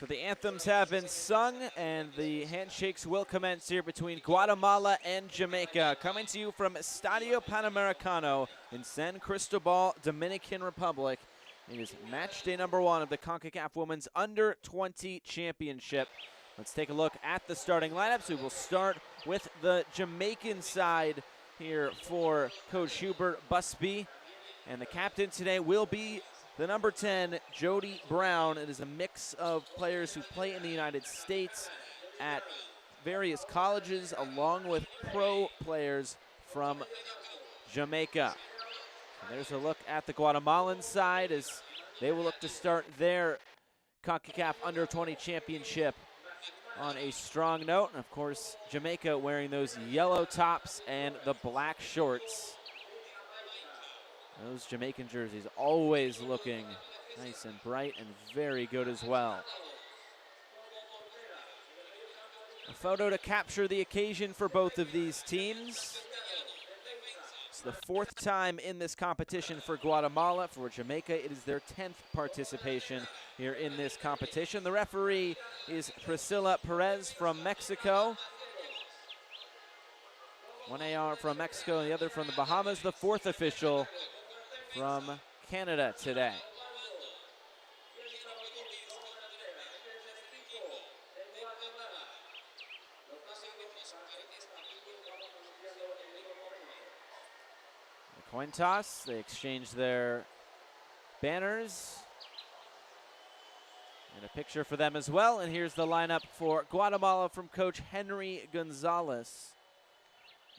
So the anthems have been sung, and the handshakes will commence here between Guatemala and Jamaica. Coming to you from Estadio Panamericano in San Cristobal, Dominican Republic. It is match day number 1 of the Concacaf Women's Under-20 Championship. Let's take a look at the starting lineups. We will start with the Jamaican side here for Coach Hubert Busby. And the captain today will be the number 10, Jody Brown. It is a mix of players who play in the United States at various colleges, along with pro players from Jamaica. And there's a look at the Guatemalan side as they will look to start their CONCACAF Under-20 Championship on a strong note. And of course, Jamaica wearing those yellow tops and the black shorts. Those Jamaican jerseys always looking nice and bright and very good as well. A photo to capture the occasion for both of these teams. It's the 4th time in this competition for Guatemala. For Jamaica, it is their 10th participation here in this competition. The referee is Priscilla Perez from Mexico. One AR from Mexico and the other from the Bahamas. The 4th official from Canada today. The coin toss, they exchange their banners. And a picture for them as well. And here's the lineup for Guatemala from Coach Henry Gonzalez.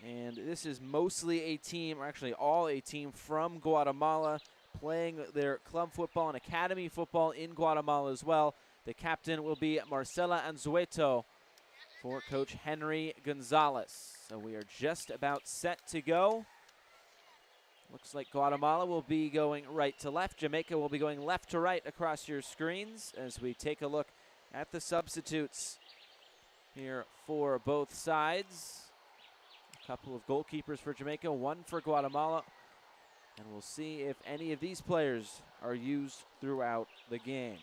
And this is mostly a team, or actually all a team from Guatemala, playing their club football and academy football in Guatemala as well. The captain will be Marcela Anzueto for Coach Henry Gonzalez. So we are just about set to go. Looks like Guatemala will be going right to left. Jamaica will be going left to right across your screens as we take a look at the substitutes here for both sides. Couple of goalkeepers for Jamaica, one for Guatemala, and we'll see if any of these players are used throughout the game.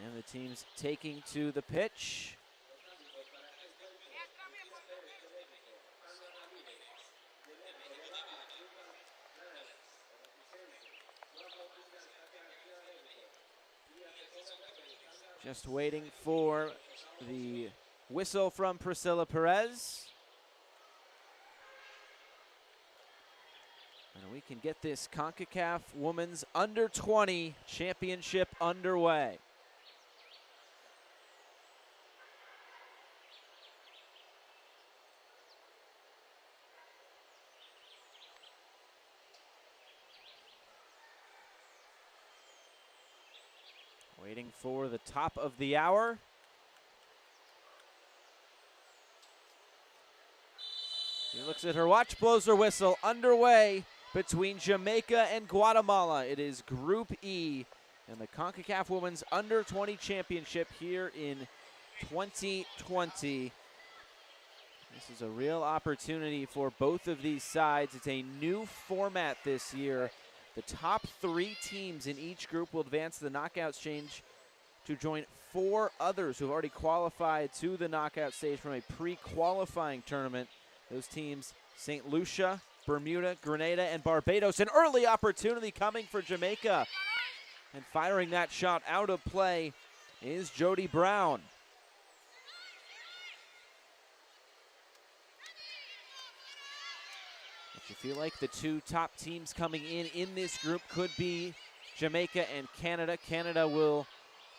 And the team's taking to the pitch. Just waiting for the whistle from Priscilla Perez. And we can get this CONCACAF Women's Under-20 Championship underway. Waiting for the top of the hour. She looks at her watch, blows her whistle. Underway between Jamaica and Guatemala. It is Group E and the CONCACAF Women's Under-20 Championship here in 2020. This is a real opportunity for both of these sides. It's a new format this year. The top 3 teams in each group will advance to the knockout stage to join 4 others who have already qualified to the knockout stage from a pre-qualifying tournament. Those teams, St. Lucia, Bermuda, Grenada, and Barbados. An early opportunity coming for Jamaica. And firing that shot out of play is Jody Brown. You feel like the 2 top teams coming in this group could be Jamaica and Canada. Canada will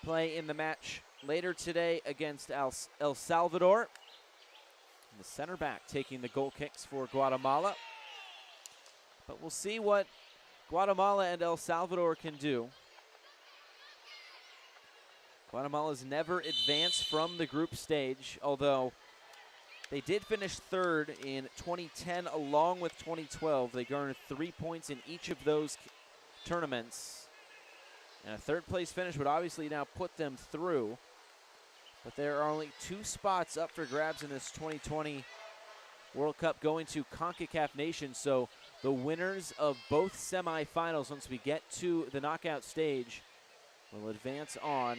play in the match later today against El Salvador. And the center back taking the goal kicks for Guatemala. But we'll see what Guatemala and El Salvador can do. Guatemala's never advanced from the group stage, although they did finish 3rd in 2010 along with 2012. They garnered 3 points in each of those tournaments. And a 3rd place finish would obviously now put them through. But there are only 2 spots up for grabs in this 2020 World Cup going to CONCACAF nations. So the winners of both semifinals, once we get to the knockout stage, will advance on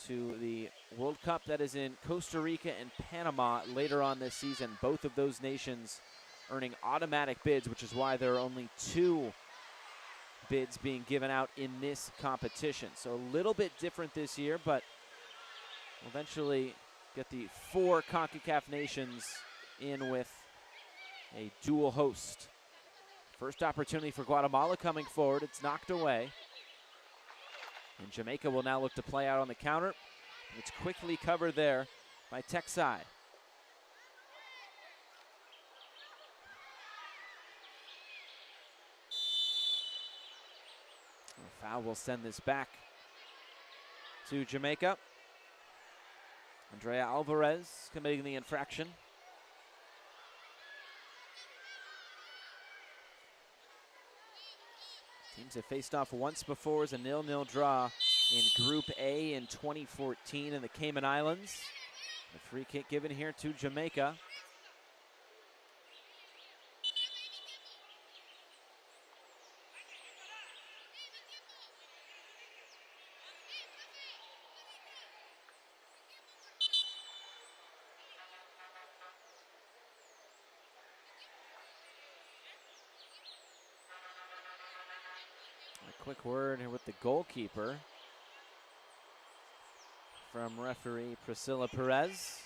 to the World Cup that is in Costa Rica and Panama later on this season. Both of those nations earning automatic bids, which is why there are only 2 bids being given out in this competition. So a little bit different this year, but we'll eventually get the 4 Concacaf nations in with a dual host. First opportunity for Guatemala coming forward. It's knocked away. And Jamaica will now look to play out on the counter. It's quickly covered there by Texai. A foul will send this back to Jamaica. Andrea Alvarez committing the infraction. Teams have faced off once before as a 0-0 draw in Group A in 2014 in the Cayman Islands. The free kick given here to Jamaica. A quick word here with the goalkeeper from referee Priscilla Perez.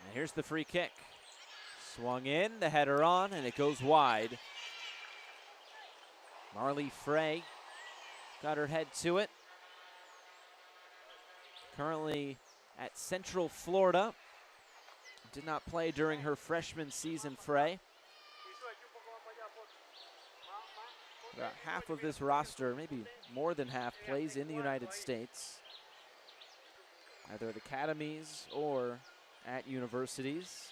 And here's the free kick. Swung in, the header on, and it goes wide. Marley Fray got her head to it. Currently at Central Florida. Did not play during her freshman season, Fray. About half of this roster, maybe more than half, plays in the United States, either at academies or at universities.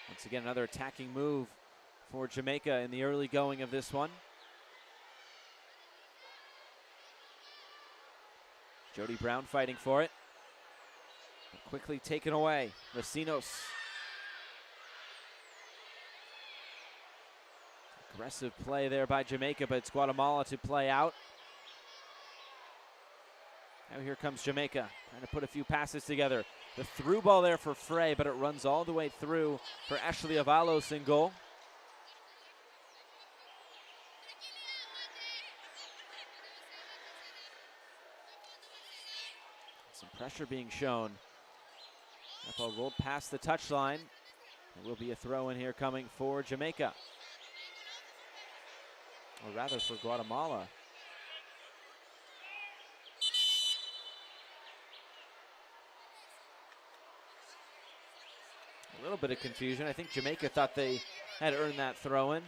Once again, another attacking move for Jamaica in the early going of this one. Jody Brown fighting for it. Quickly taken away. Racinos. Aggressive play there by Jamaica, but it's Guatemala to play out. Now here comes Jamaica, trying to put a few passes together. The through ball there for Fray, but it runs all the way through for Ashley Avalos in goal. Some pressure being shown. That ball rolled past the touchline. There will be a throw in here coming for Jamaica. Or rather for Guatemala. A little bit of confusion. I think Jamaica thought they had earned that throw in.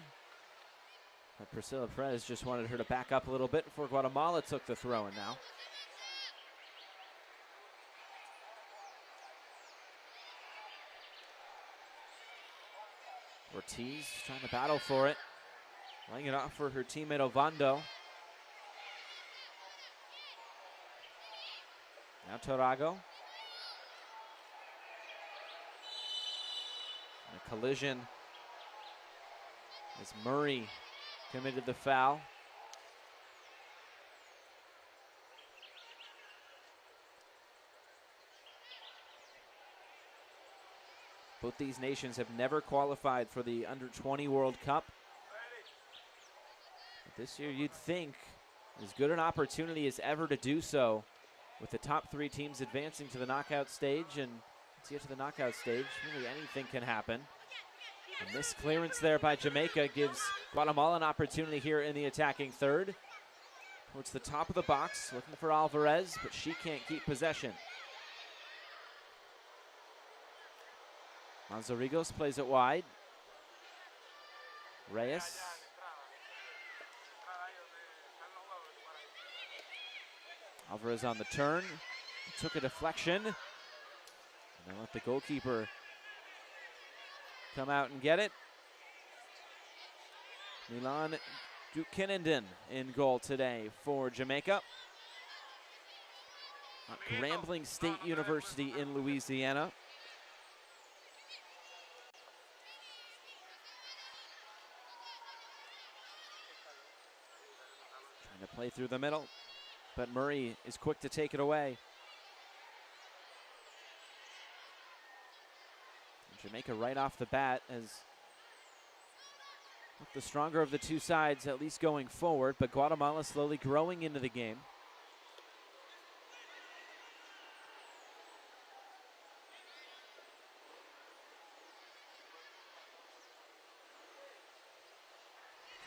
But Priscilla Perez just wanted her to back up a little bit before Guatemala took the throw in now. Ortiz trying to battle for it. Laying it off for her teammate Ovando. Now Torago. And a collision as Murray committed the foul. Both these nations have never qualified for the Under-20 World Cup. But this year you'd think as good an opportunity as ever to do so, with the top 3 teams advancing to the knockout stage. And to get to the knockout stage, really anything can happen. And this clearance there by Jamaica gives Guatemala an opportunity here in the attacking third. Towards the top of the box, looking for Alvarez, but she can't keep possession. Manzarigos plays it wide. Reyes. Alvarez on the turn. Took a deflection. And then let the goalkeeper come out and get it. Milan Dukinenden in goal today for Jamaica. Grambling State University in Louisiana. Trying to play through the middle, but Murray is quick to take it away. And Jamaica right off the bat as the stronger of the two sides, at least going forward, but Guatemala slowly growing into the game.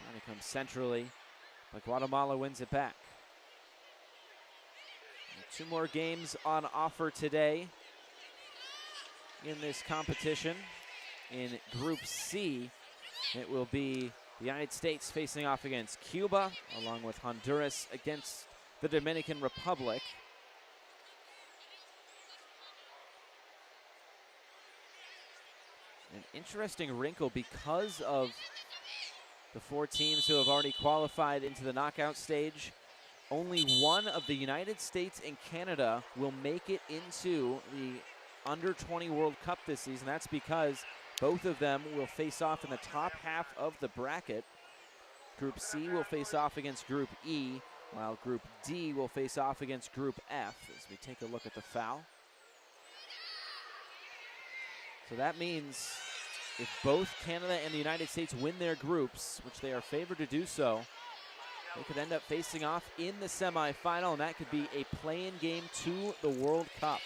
Trying to come centrally, but Guatemala wins it back. And 2 more games on offer today in this competition. In Group C, it will be the United States facing off against Cuba, along with Honduras against the Dominican Republic. An interesting wrinkle because of the 4 teams who have already qualified into the knockout stage. Only one of the United States and Canada will make it into the Under-20 World Cup this season. That's because both of them will face off in the top half of the bracket. Group C will face off against Group E, while Group D will face off against Group F, as we take a look at the foul. So that means if both Canada and the United States win their groups, which they are favored to do so, they could end up facing off in the semifinal, and that could be a play-in game to the World Cup.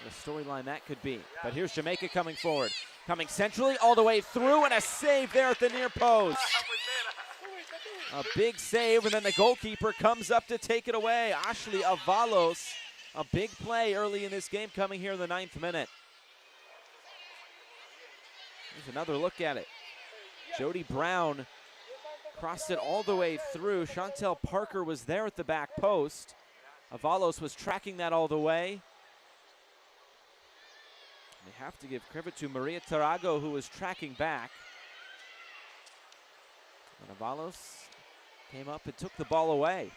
What a storyline that could be. But here's Jamaica coming forward. Coming centrally all the way through, and a save there at the near post. A big save, and then the goalkeeper comes up to take it away. Ashley Avalos, a big play early in this game coming here in the 9th minute. Here's another look at it. Jody Brown crossed it all the way through. Chantel Parker was there at the back post. Avalos was tracking that all the way. We have to give credit to Maria Tarago, who was tracking back. And Avalos came up and took the ball away.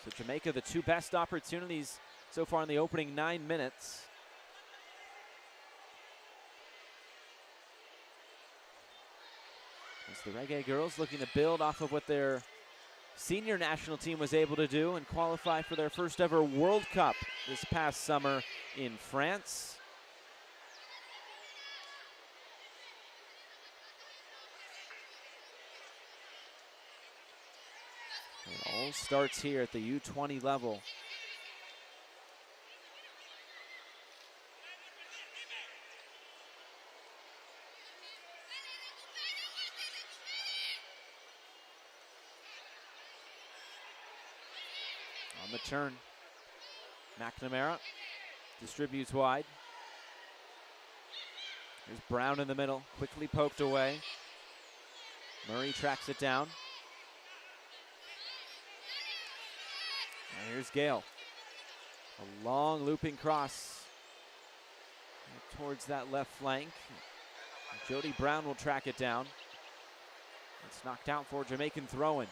So Jamaica, the 2 best opportunities so far in the opening 9 minutes. As the Reggae girls looking to build off of what their senior national team was able to do and qualify for their first ever World Cup this past summer in France. It all starts here at the U20 level. On the turn, McNamara distributes wide. Here's Brown in the middle, quickly poked away. Murray tracks it down. And here's Gale. A long looping cross towards that left flank. Jody Brown will track it down. It's knocked out for Jamaican throw-in.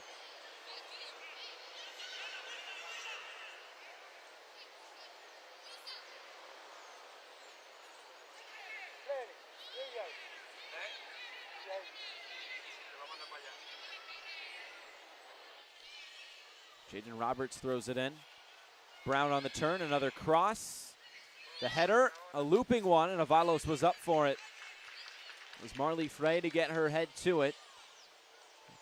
Jaden Roberts throws it in. Brown on the turn, another cross. The header, a looping one, and Avalos was up for it. It was Marley Fray to get her head to it.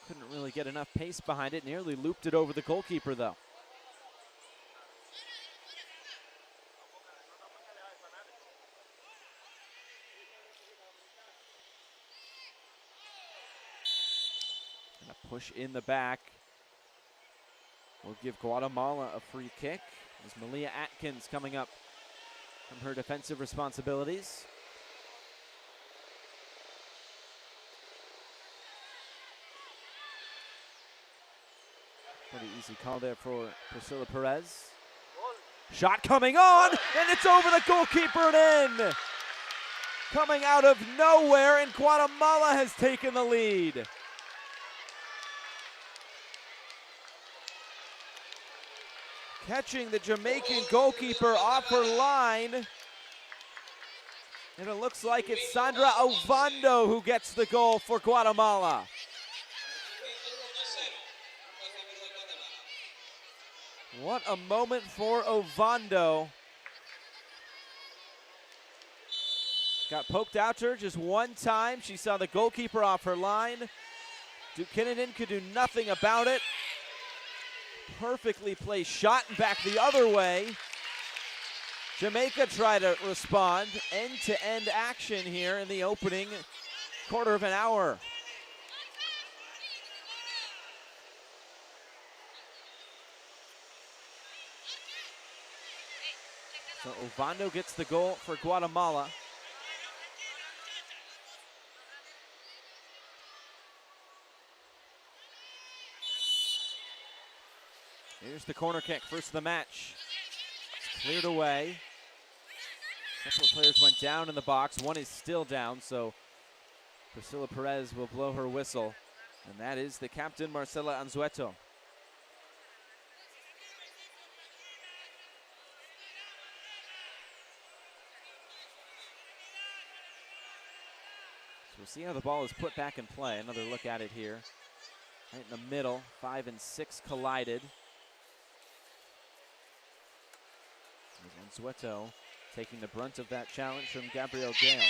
Couldn't really get enough pace behind it. Nearly looped it over the goalkeeper, though. And a push in the back will give Guatemala a free kick. As Malia Atkins coming up from her defensive responsibilities. Pretty easy call there for Priscilla Perez. Shot coming on, and it's over the goalkeeper and in. Coming out of nowhere, and Guatemala has taken the lead. catching the Jamaican goalkeeper off her line. And it looks like it's Sandra Ovando who gets the goal for Guatemala. What a moment for Ovando. Got poked out to her just one time. She saw the goalkeeper off her line. Dukinnan could do nothing about it. Perfectly placed shot back the other way. Jamaica tried to respond. End-to-end action here in the opening quarter of an hour. So Ovando gets the goal for Guatemala. Here's the corner kick, first of the match. It's cleared away. A couple of players went down in the box. One is still down, so Priscilla Perez will blow her whistle. And that is the captain, Marcela Anzueto. So we'll see how the ball is put back in play. Another look at it here. Right in the middle, 5 and 6 collided. Anzueto taking the brunt of that challenge from Gabriel Gale.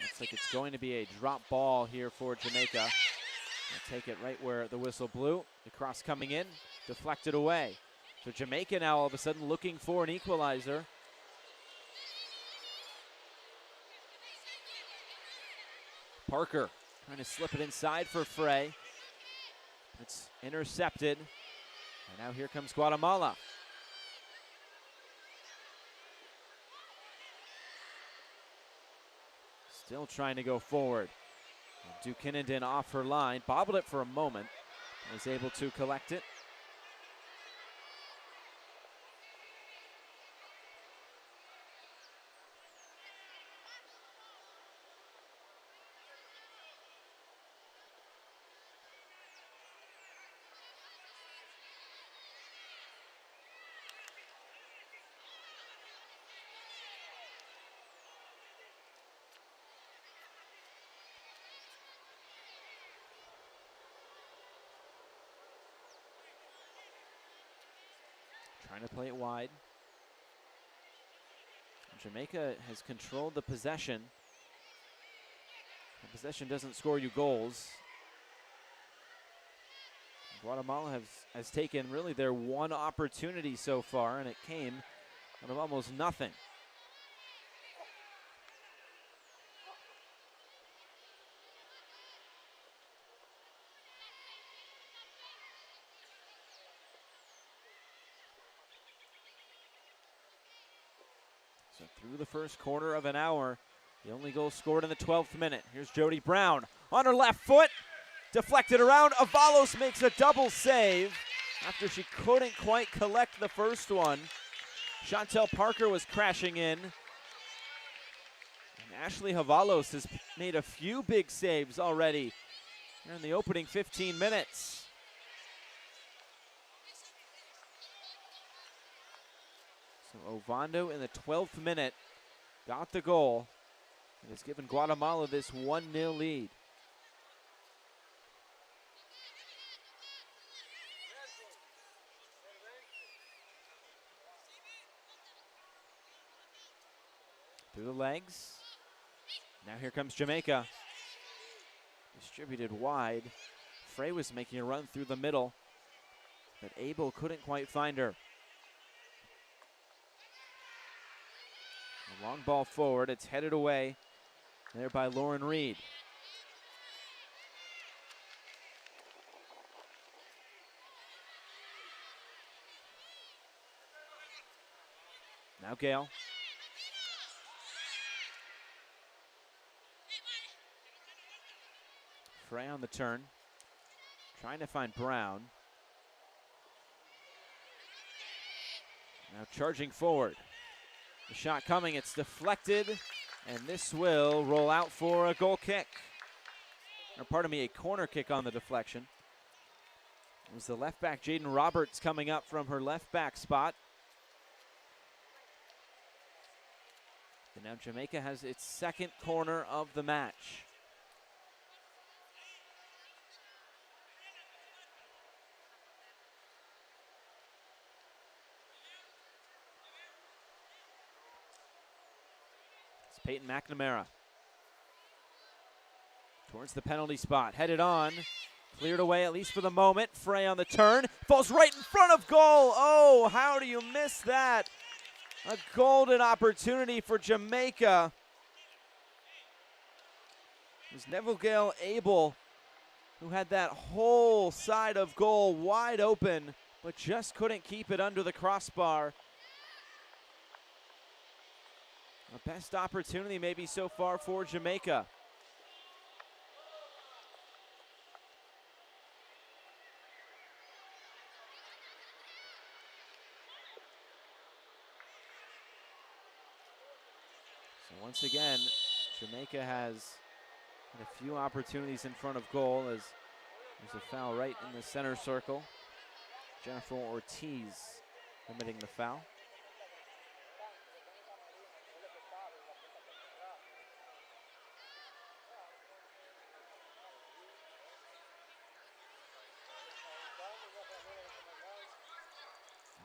Looks like it's going to be a drop ball here for Jamaica. They'll take it right where the whistle blew. The cross coming in, deflected away. So Jamaica now all of a sudden looking for an equalizer. Parker trying to slip it inside for Fray. It's intercepted. And now here comes Guatemala. Still trying to go forward. Dukinnan off her line, bobbled it for a moment, was able to collect it. Trying to play it wide. Jamaica has controlled the possession. The possession doesn't score you goals. Guatemala has taken really their one opportunity so far, and it came out of almost nothing. So through the first quarter of an hour, the only goal scored in the 12th minute. Here's Jody Brown on her left foot, deflected around. Avalos makes a double save after she couldn't quite collect the first one. Chantel Parker was crashing in. And Ashley Avalos has made a few big saves already here in the opening 15 minutes. So Ovando in the 12th minute got the goal and has given Guatemala this 1-0 lead. Through the legs. Now here comes Jamaica. Distributed wide. Fray was making a run through the middle, but Abel couldn't quite find her. A long ball forward. It's headed away there by Lauren Reed. Now Gale. Fray on the turn. Trying to find Brown. Now charging forward. The shot coming, it's deflected And this will roll out for a goal kick. Or pardon me, a corner kick on the deflection. It was the left back, Jaden Roberts, coming up from her left back spot. And now Jamaica has its second corner of the match. It's Peyton McNamara. Towards the penalty spot, headed on. Cleared away, at least for the moment. Fray on the turn, falls right in front of goal. Oh, how do you miss that? A golden opportunity for Jamaica. It was Neville Gale Abel who had that whole side of goal wide open, but just couldn't keep it under the crossbar. The best opportunity maybe so far for Jamaica. Once again, Jamaica has had a few opportunities in front of goal as there's a foul right in the center circle. Jennifer Ortiz committing the foul.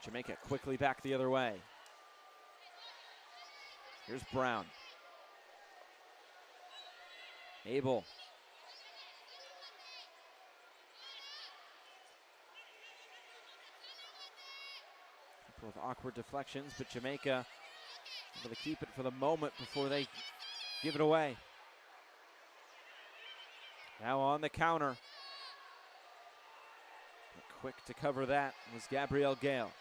Jamaica quickly back the other way. Here's Brown. Abel. A couple of awkward deflections, but Jamaica able to keep it for the moment before they give it away. Now on the counter. But quick to cover that was Gabrielle Gale.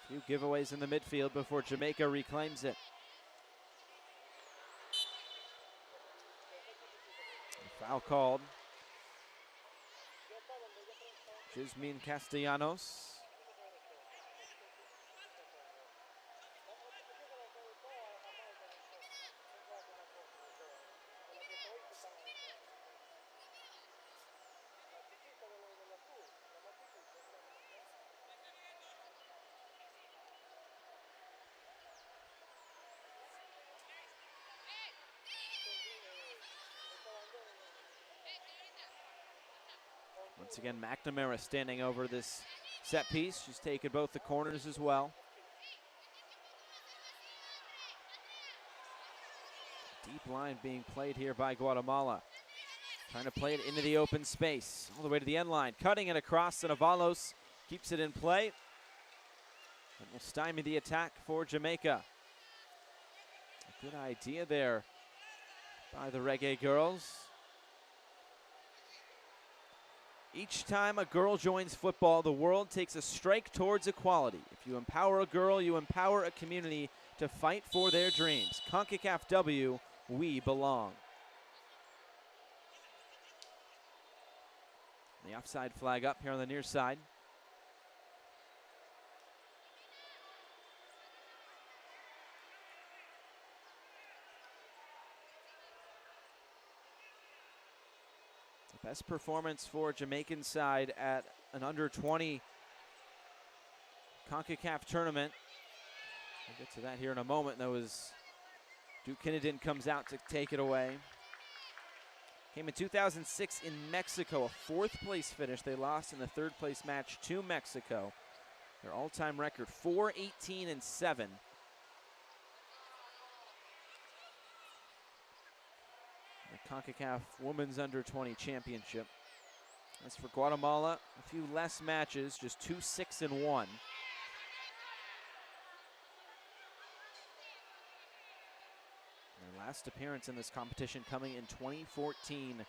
Few giveaways in the midfield before Jamaica reclaims it. Foul called. Jasmine Castellanos. Once again, McNamara standing over this set piece. She's taken both the corners as well. Deep line being played here by Guatemala. Trying to play it into the open space, all the way to the end line. Cutting it across, and Avalos keeps it in play. And will stymie the attack for Jamaica. A good idea there by the Reggae Girls. Each time a girl joins football, the world takes a strike towards equality. If you empower a girl, you empower a community to fight for their dreams. Concacaf W, we belong. The offside flag up here on the near side. Best performance for Jamaican side at an under-20 Concacaf tournament. We'll get to that here in a moment. That was Duke Kinnedon comes out to take it away. Came in 2006 in Mexico, a fourth place finish. They lost in the third place match to Mexico. Their all-time record, 4-18-7. Concacaf Women's Under-20 Championship. As for Guatemala, a few less matches, just 2-6-1. Their last appearance in this competition coming in 2014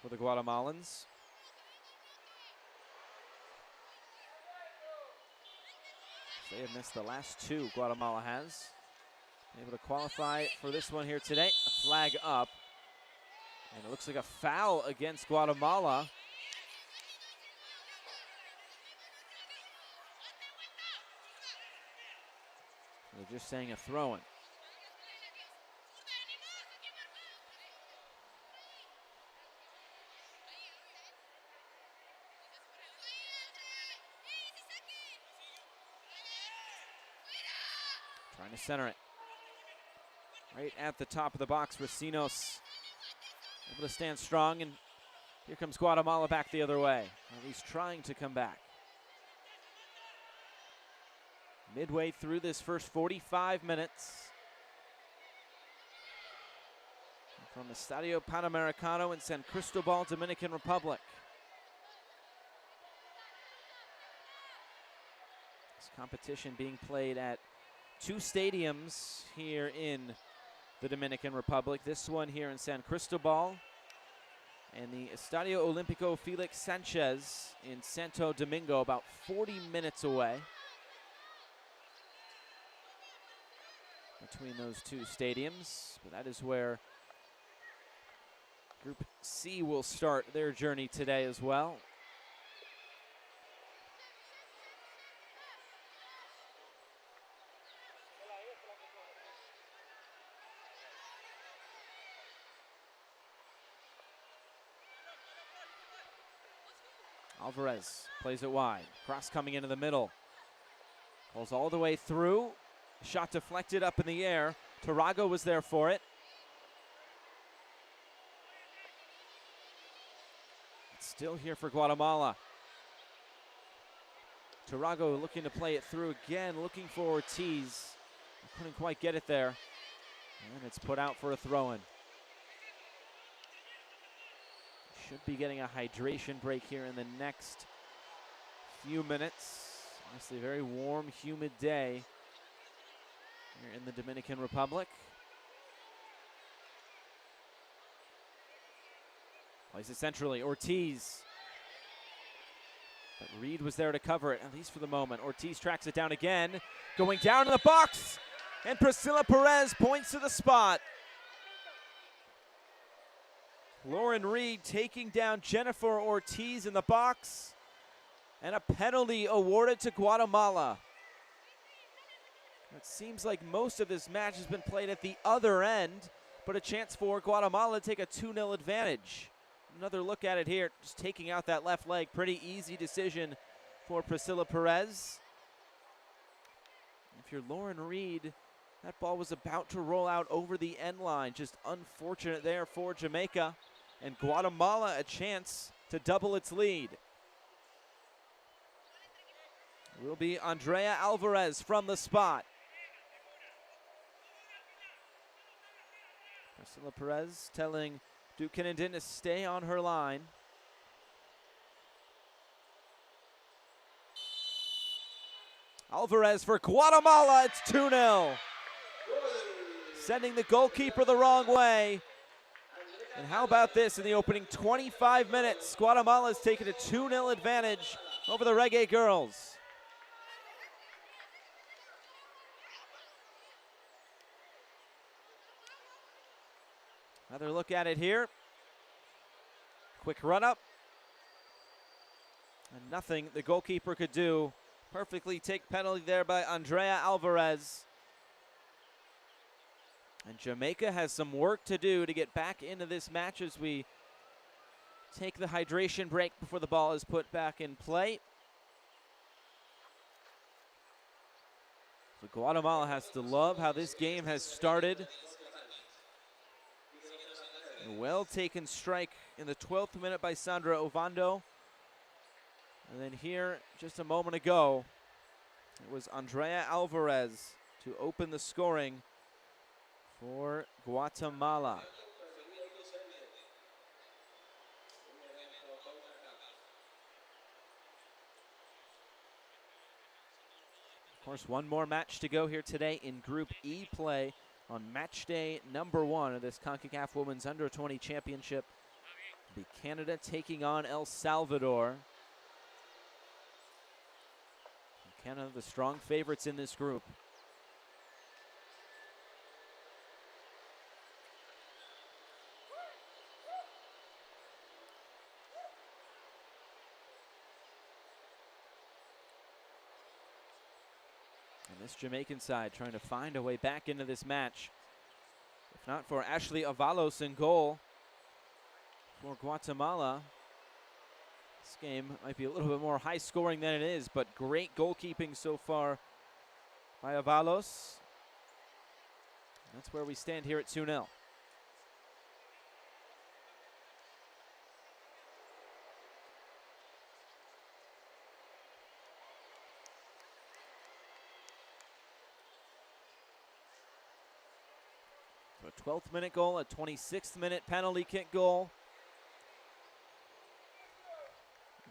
for the Guatemalans. They have missed the last two, Guatemala has. Able to qualify for this one here today. A flag up. And it looks like a foul against Guatemala. They're just saying a throw-in. Trying to center it. Right at the top of the box, Recinos able to stand strong, and here comes Guatemala back the other way. At least trying to come back. Midway through this first 45 minutes. From the Estadio Panamericano in San Cristobal, Dominican Republic. This competition being played at two stadiums here in the Dominican Republic. This one here in San Cristobal, and the Estadio Olímpico Felix Sanchez in Santo Domingo, about 40 minutes away between those two stadiums. But that is where Group C will start their journey today as well. Alvarez plays it wide. Cross coming into the middle. Pulls all the way through. Shot deflected up in the air. Tarago was there for it. It's still here for Guatemala. Tarago looking to play it through again, looking for Ortiz. Couldn't quite get it there. And it's put out for a throw-in. Should be getting a hydration break here in the next few minutes. Obviously a very warm, humid day here in the Dominican Republic. Plays it centrally, Ortiz. But Reed was there to cover it, at least for the moment. Ortiz tracks it down again, going down in the box, and Priscilla Perez points to the spot. Lauren Reed taking down Jennifer Ortiz in the box, and a penalty awarded to Guatemala. It seems like most of this match has been played at the other end, but a chance for Guatemala to take a 2-0 advantage. Another look at it here, just taking out that left leg. Pretty easy decision for Priscilla Perez. If you're Lauren Reed, that ball was about to roll out over the end line. Just unfortunate there for Jamaica. And Guatemala a chance to double its lead. It will be Andrea Alvarez from the spot. Priscilla Perez telling Duke Kennington to stay on her line. Alvarez for Guatemala, it's 2-0. Sending the goalkeeper the wrong way. And how about this in the opening 25 minutes? Guatemala's taken a 2-0 advantage over the Reggae Girls. Another look at it here. Quick run up. And nothing the goalkeeper could do. Perfectly take penalty there by Andrea Alvarez. And Jamaica has some work to do to get back into this match as we take the hydration break before the ball is put back in play. So Guatemala has to love how this game has started. A well-taken strike in the 12th minute by Sandra Ovando. And then here, just a moment ago, it was Andrea Alvarez to open the scoring for Guatemala. course, one more match to go here today in Group E play on match day number 1 of this Concacaf Women's Under-20 Championship. It'll be Canada taking on El Salvador. Canada, the strong favorites in this group. And this Jamaican side trying to find a way back into this match. If not for Ashley Avalos in goal for Guatemala, this game might be a little bit more high scoring than it is, but great goalkeeping so far by Avalos. That's where we stand here at 2-0. So a 12th minute goal, a 26th minute penalty kick goal.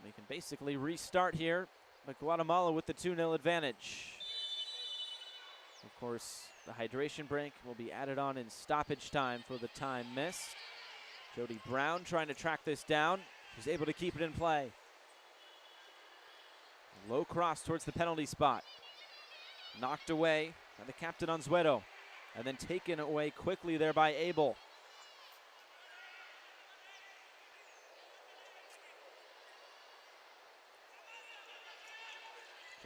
We can basically restart here, but Guatemala with the 2-0 advantage. Of course, the hydration break will be added on in stoppage time for the time missed. Jody Brown trying to track this down. She's able to keep it in play. Low cross towards the penalty spot. Knocked away by the captain Onzueto, and then taken away quickly there by Abel.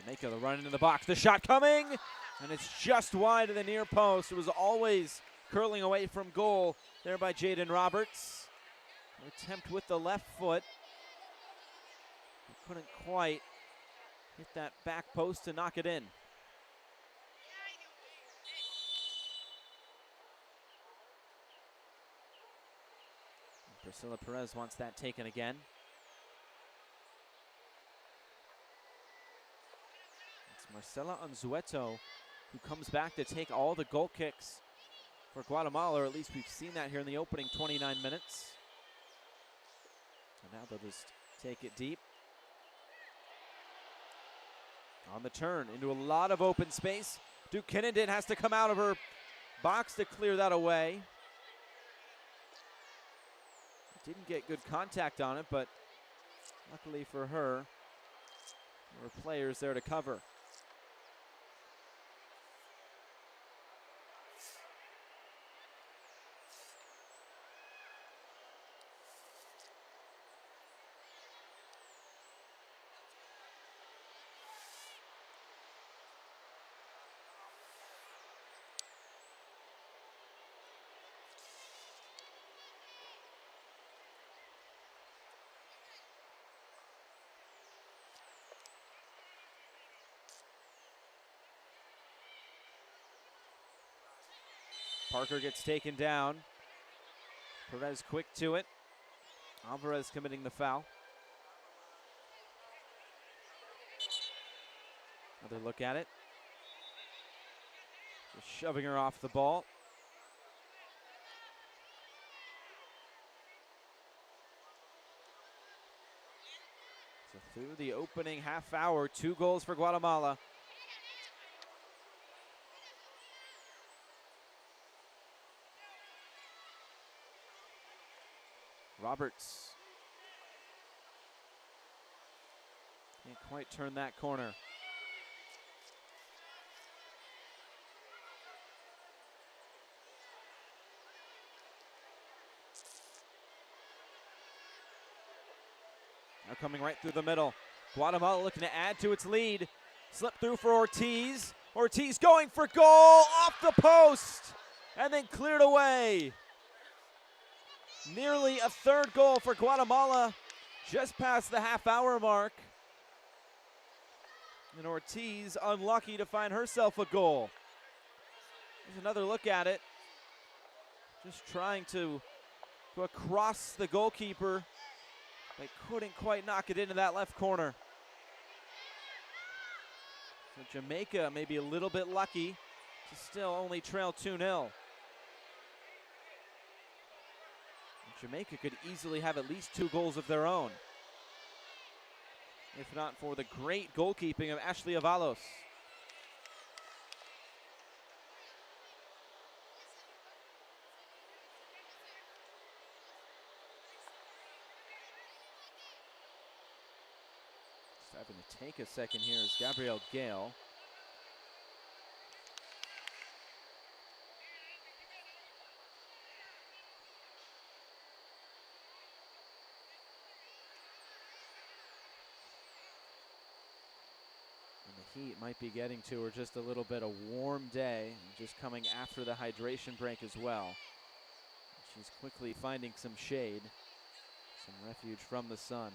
Jamaica, the run into the box, the shot coming, and it's just wide of the near post. It was always curling away from goal there by Jaden Roberts. An attempt with the left foot. He couldn't quite hit that back post to knock it in. And Priscilla Perez wants that taken again. Marcela Onzueto, who comes back to take all the goal kicks for Guatemala, or at least we've seen that here in the opening 29 minutes. So now they'll just take it deep. On the turn, into a lot of open space. Duke Kennedy has to come out of her box to clear that away. Didn't get good contact on it, but luckily for her, there were players there to cover. Parker gets taken down. Perez quick to it. Alvarez committing the foul. Another look at it. Just shoving her off the ball. So through the opening half hour, 2 goals for Guatemala. Roberts can't quite turn that corner. Now coming right through the middle. Guatemala looking to add to its lead. Slip through for Ortiz. Ortiz going for goal, off the post, and then cleared away. Nearly a 3rd goal for Guatemala, just past the half-hour mark. And Ortiz unlucky to find herself a goal. There's another look at it. Just trying to go across the goalkeeper, but couldn't quite knock it into that left corner. So Jamaica maybe a little bit lucky to still only trail 2-0. Jamaica could easily have at least 2 goals of their own, if not for the great goalkeeping of Ashley Avalos. Having to take a second here is Gabrielle Gale. And the heat might be getting to her just a little bit. A warm day, just coming after the hydration break as well. She's quickly finding some shade, some refuge from the sun.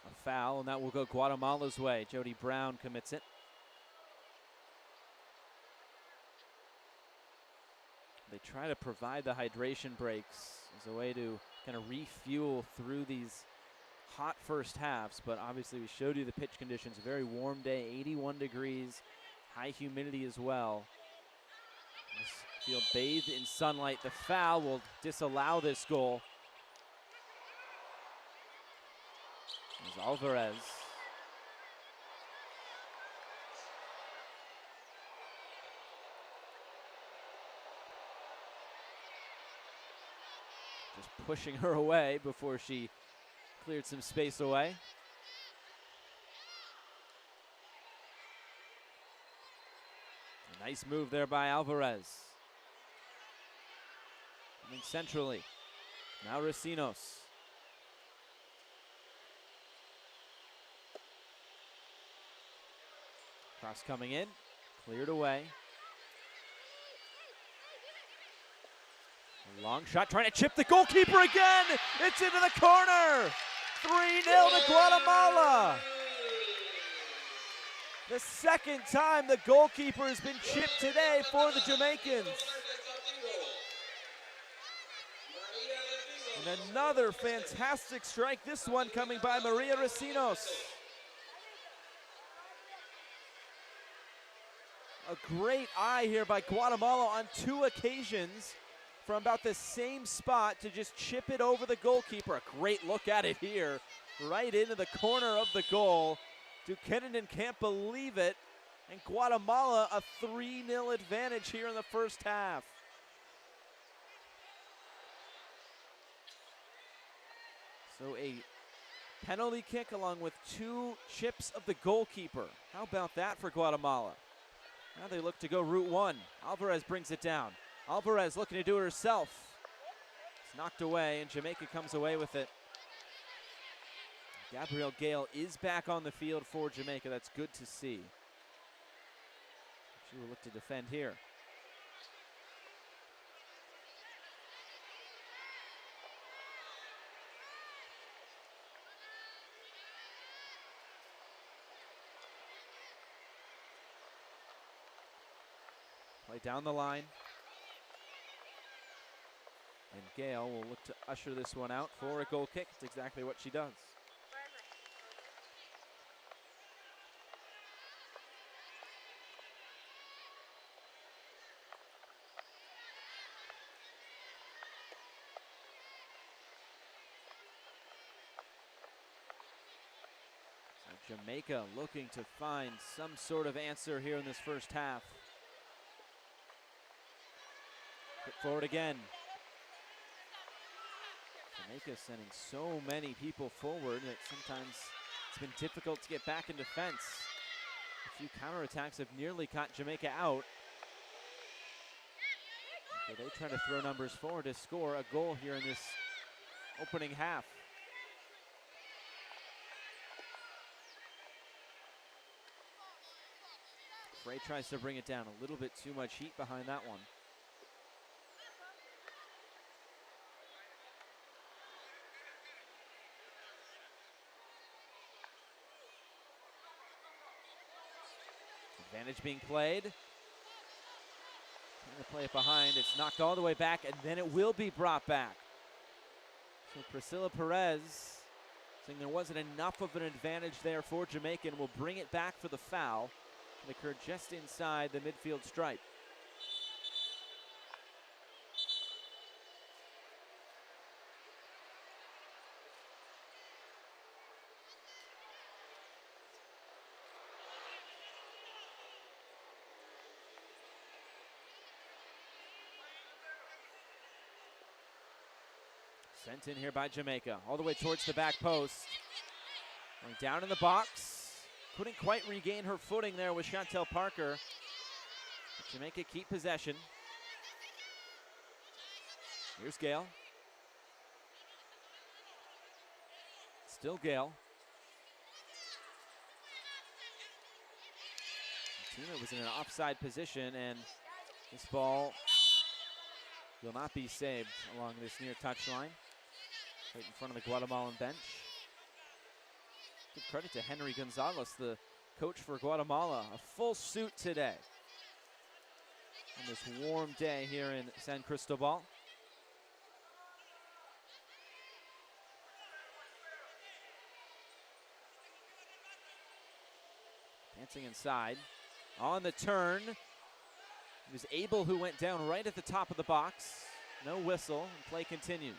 A foul, and that will go Guatemala's way. Jody Brown commits it. They try to provide the hydration breaks as a way to kind of refuel through these hot first halves, but obviously we showed you the pitch conditions. A very warm day, 81 degrees, high humidity as well. This field bathed in sunlight. The foul will disallow this goal. There's Alvarez. Just pushing her away before she cleared some space away. A nice move there by Alvarez. Coming centrally. Now Racinos. Cross coming in, cleared away. A long shot, trying to chip the goalkeeper again. It's into the corner. 3-0 to Guatemala. The second time the goalkeeper has been chipped today for the Jamaicans. And another fantastic strike, this one coming by Maria Racinos. A great eye here by Guatemala on 2 occasions from about the same spot to just chip it over the goalkeeper. A great look at it here, right into the corner of the goal. Duquesne can't believe it, and Guatemala a 3-0 advantage here in the first half. So a penalty kick along with 2 chips of the goalkeeper. How about that for Guatemala? Now they look to go route 1. Alvarez brings it down. Alvarez looking to do it herself. It's knocked away, and Jamaica comes away with it. Gabrielle Gale is back on the field for Jamaica. That's good to see. She will look to defend here. Play down the line. And Gale will look to usher this one out for a goal kick. It's exactly what she does. So Jamaica looking to find some sort of answer here in this first half. Put forward again. Jamaica sending so many people forward that sometimes it's been difficult to get back in defense. A few counterattacks have nearly caught Jamaica out. So they try to throw numbers forward to score a goal here in this opening half. Fray tries to bring it down. A little bit too much heat behind that one. Advantage being played. Trying to play it behind. It's knocked all the way back, and then it will be brought back. So Priscilla Perez saying there wasn't enough of an advantage there for Jamaica, and will bring it back for the foul. It occurred just inside the midfield stripe. Sent in here by Jamaica, all the way towards the back post. Going down in the box. Couldn't quite regain her footing there with Chantel Parker. But Jamaica keep possession. Here's Gale. Still Gale. Tina was in an offside position, and this ball will not be saved along this near touchline, right in front of the Guatemalan bench. Give credit to Henry Gonzalez, the coach for Guatemala. A full suit today on this warm day here in San Cristobal. Dancing inside. On the turn, it was Abel who went down right at the top of the box. No whistle, and play continues.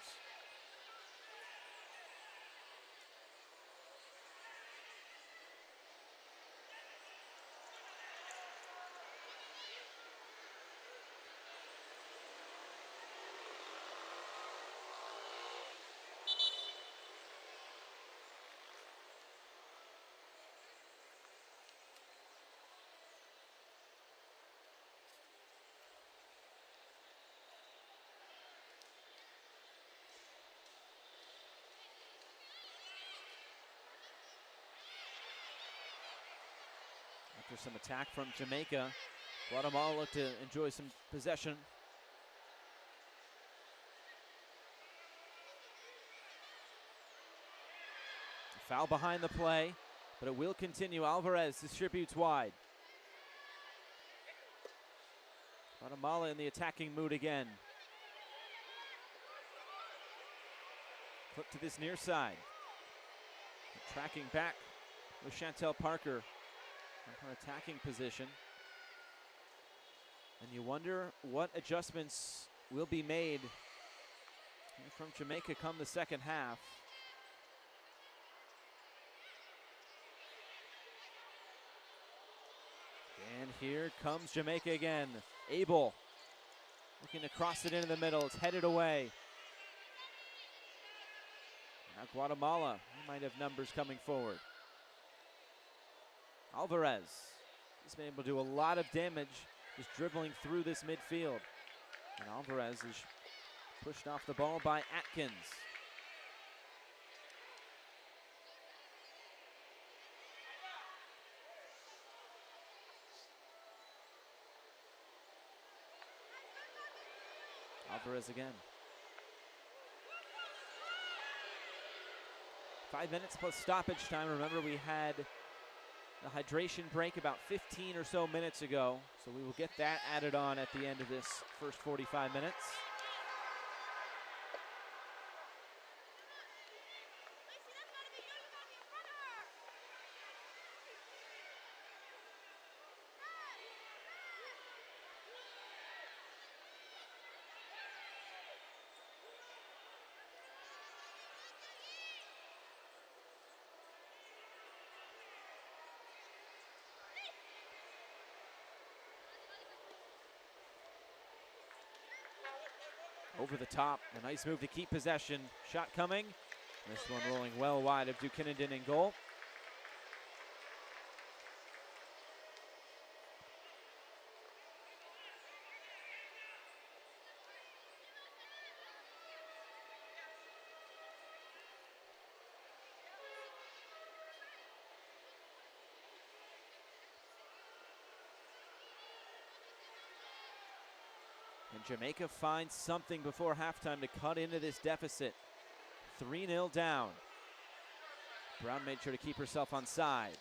After some attack from Jamaica, Guatemala looked to enjoy some possession. Foul behind the play, but it will continue. Alvarez distributes wide. Guatemala in the attacking mood again. Flip to this near side. Tracking back with Chantel Parker in her attacking position. And you wonder what adjustments will be made from Jamaica come the second half. And here comes Jamaica again. Abel looking to cross it into the middle. It's headed away. Now Guatemala might have numbers coming forward. Alvarez has been able to do a lot of damage just dribbling through this midfield. And Alvarez is pushed off the ball by Atkins. Alvarez again. 5 minutes plus stoppage time. Remember, we had the hydration break about 15 or so minutes ago, so we will get that added on at the end of this first 45 minutes. Over the top, a nice move to keep possession. Shot coming. This one rolling well wide of Buchanan in goal. And Jamaica finds something before halftime to cut into this deficit. 3-0 down. Brown made sure to keep herself on side.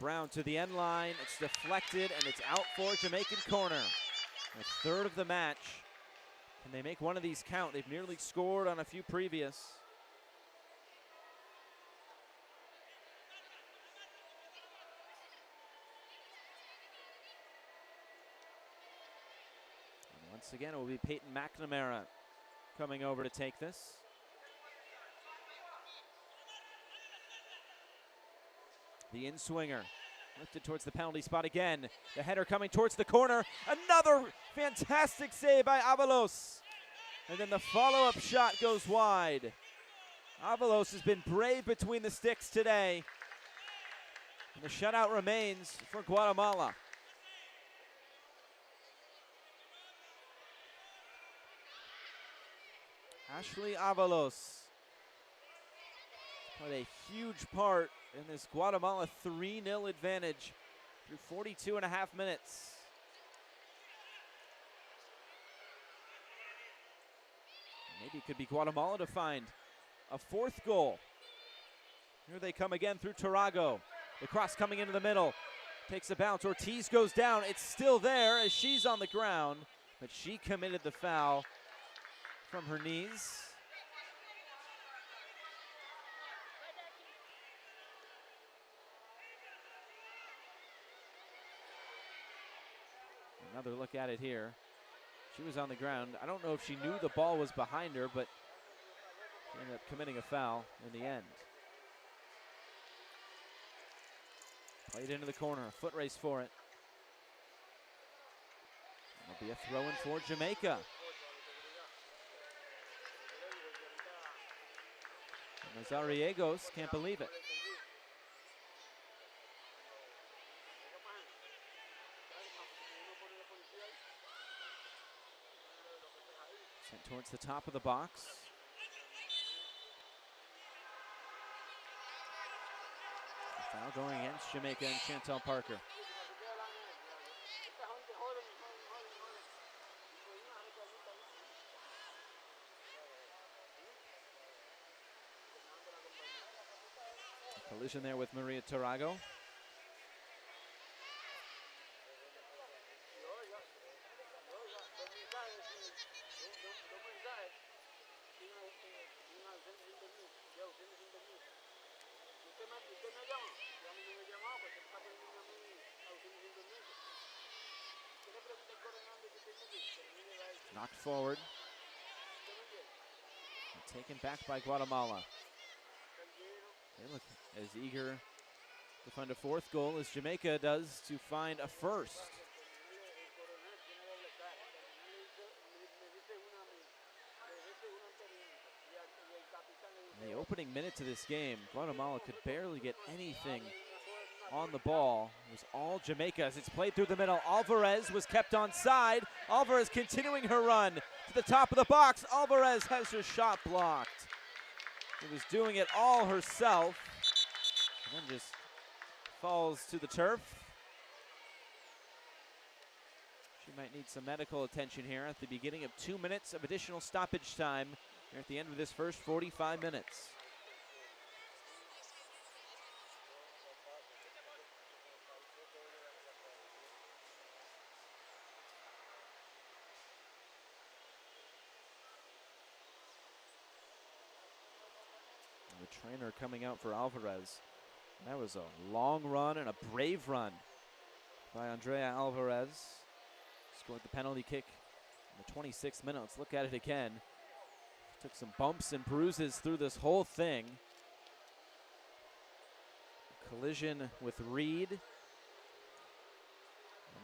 Brown to the end line. It's deflected, and it's out for Jamaican corner. A third of the match. Can they make one of these count? They've nearly scored on a few previous. Once again, it will be Peyton McNamara coming over to take this. The in-swinger lifted towards the penalty spot again. The header coming towards the corner. Another fantastic save by Avalos. And then the follow-up shot goes wide. Avalos has been brave between the sticks today. And the shutout remains for Guatemala. Ashley Avalos played a huge part in this Guatemala 3-0 advantage through 42.5 minutes. Maybe it could be Guatemala to find a fourth goal. Here they come again through Tarago. The cross coming into the middle. Takes a bounce. Ortiz goes down. It's still there as she's on the ground, but she committed the foul from her knees. Another look at it here. She was on the ground. I don't know if she knew the ball was behind her, but she ended up committing a foul in the end. Played into the corner, a foot race for it. It'll be a throw-in for Jamaica. And Mazariegos can't believe it. Sent towards the top of the box. Foul going against Jamaica and Chantel Parker. A collision there with Maria Tarago. Knocked forward. And taken back by Guatemala. They look as eager to find a fourth goal as Jamaica does to find a first. In the opening minutes of this game, Guatemala could barely get anything on the ball. It was all Jamaica as it's played through the middle. Alvarez was kept on side. Alvarez continuing her run to the top of the box. Alvarez has her shot blocked. She was doing it all herself and then just falls to the turf. She might need some medical attention here at the beginning of 2 minutes of additional stoppage time here at the end of this first 45 minutes. The trainer coming out for Alvarez. That was a long run and a brave run by Andrea Alvarez. Scored the penalty kick in the 26th minute. Let's look at it again. Took some bumps and bruises through this whole thing. Collision with Reed. And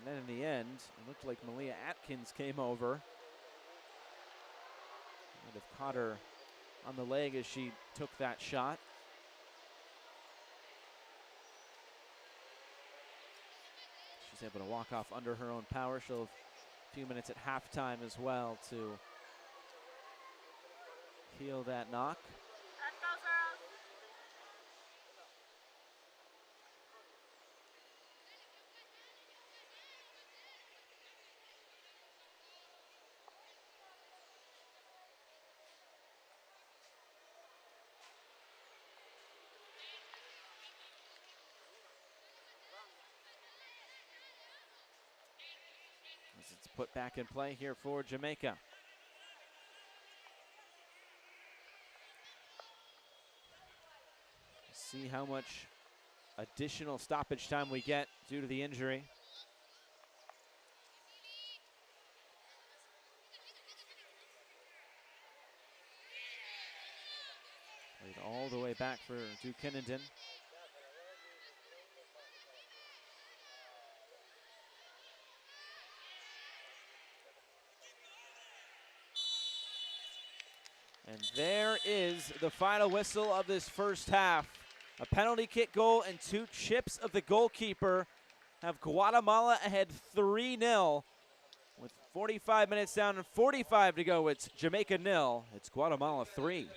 then in the end, it looked like Malia Atkins came over. Might have caught her on the leg as she took that shot. She's able to walk off under her own power. She'll have a few minutes at halftime as well to heal that knock. Let's go, girls. As it's put back in play here for Jamaica. See how much additional stoppage time we get due to the injury. Played all the way back for Dukinenden. And there is the final whistle of this first half. A penalty kick goal and 2 chips of the goalkeeper have Guatemala ahead 3-0. With 45 minutes down and 45 to go, it's Jamaica 0. It's Guatemala 3.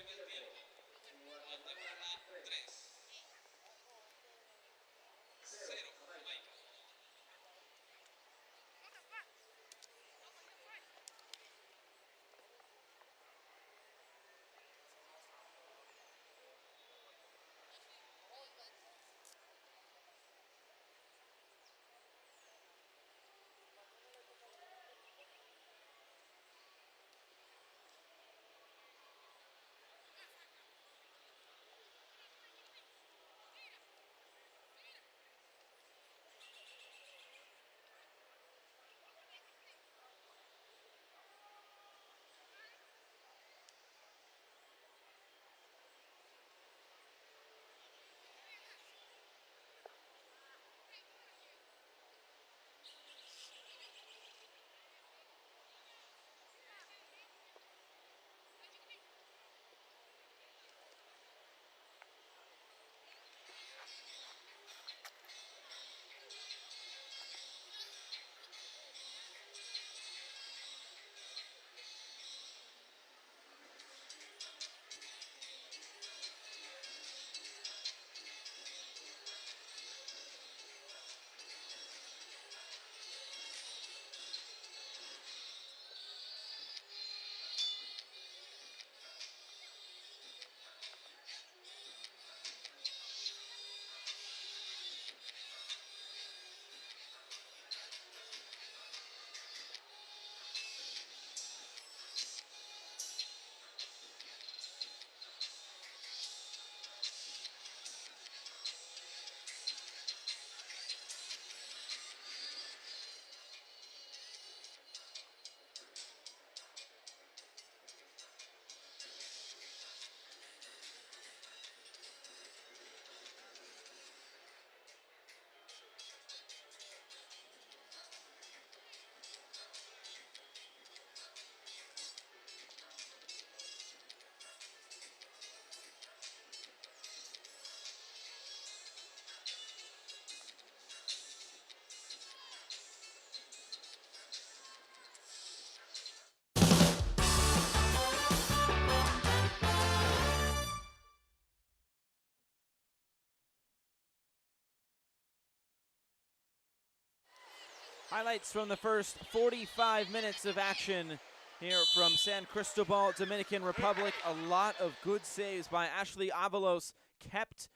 Highlights from the first 45 minutes of action here from San Cristobal, Dominican Republic. A lot of good saves by Ashley Avalos kept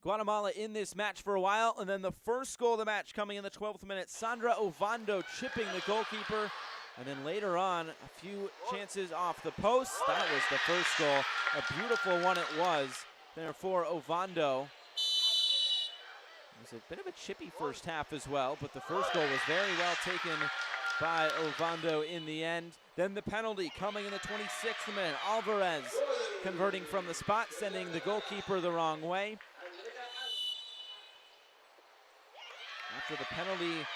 Guatemala in this match for a while. And then the first goal of the match coming in the 12th minute, Sandra Ovando chipping the goalkeeper. And then later on, a few chances off the post. That was the first goal. A beautiful one it was there for Ovando. It was a bit of a chippy first half as well, but the first goal was very well taken by Ovando in the end. Then the penalty coming in the 26th minute. Alvarez converting from the spot, sending the goalkeeper the wrong way. After the penalty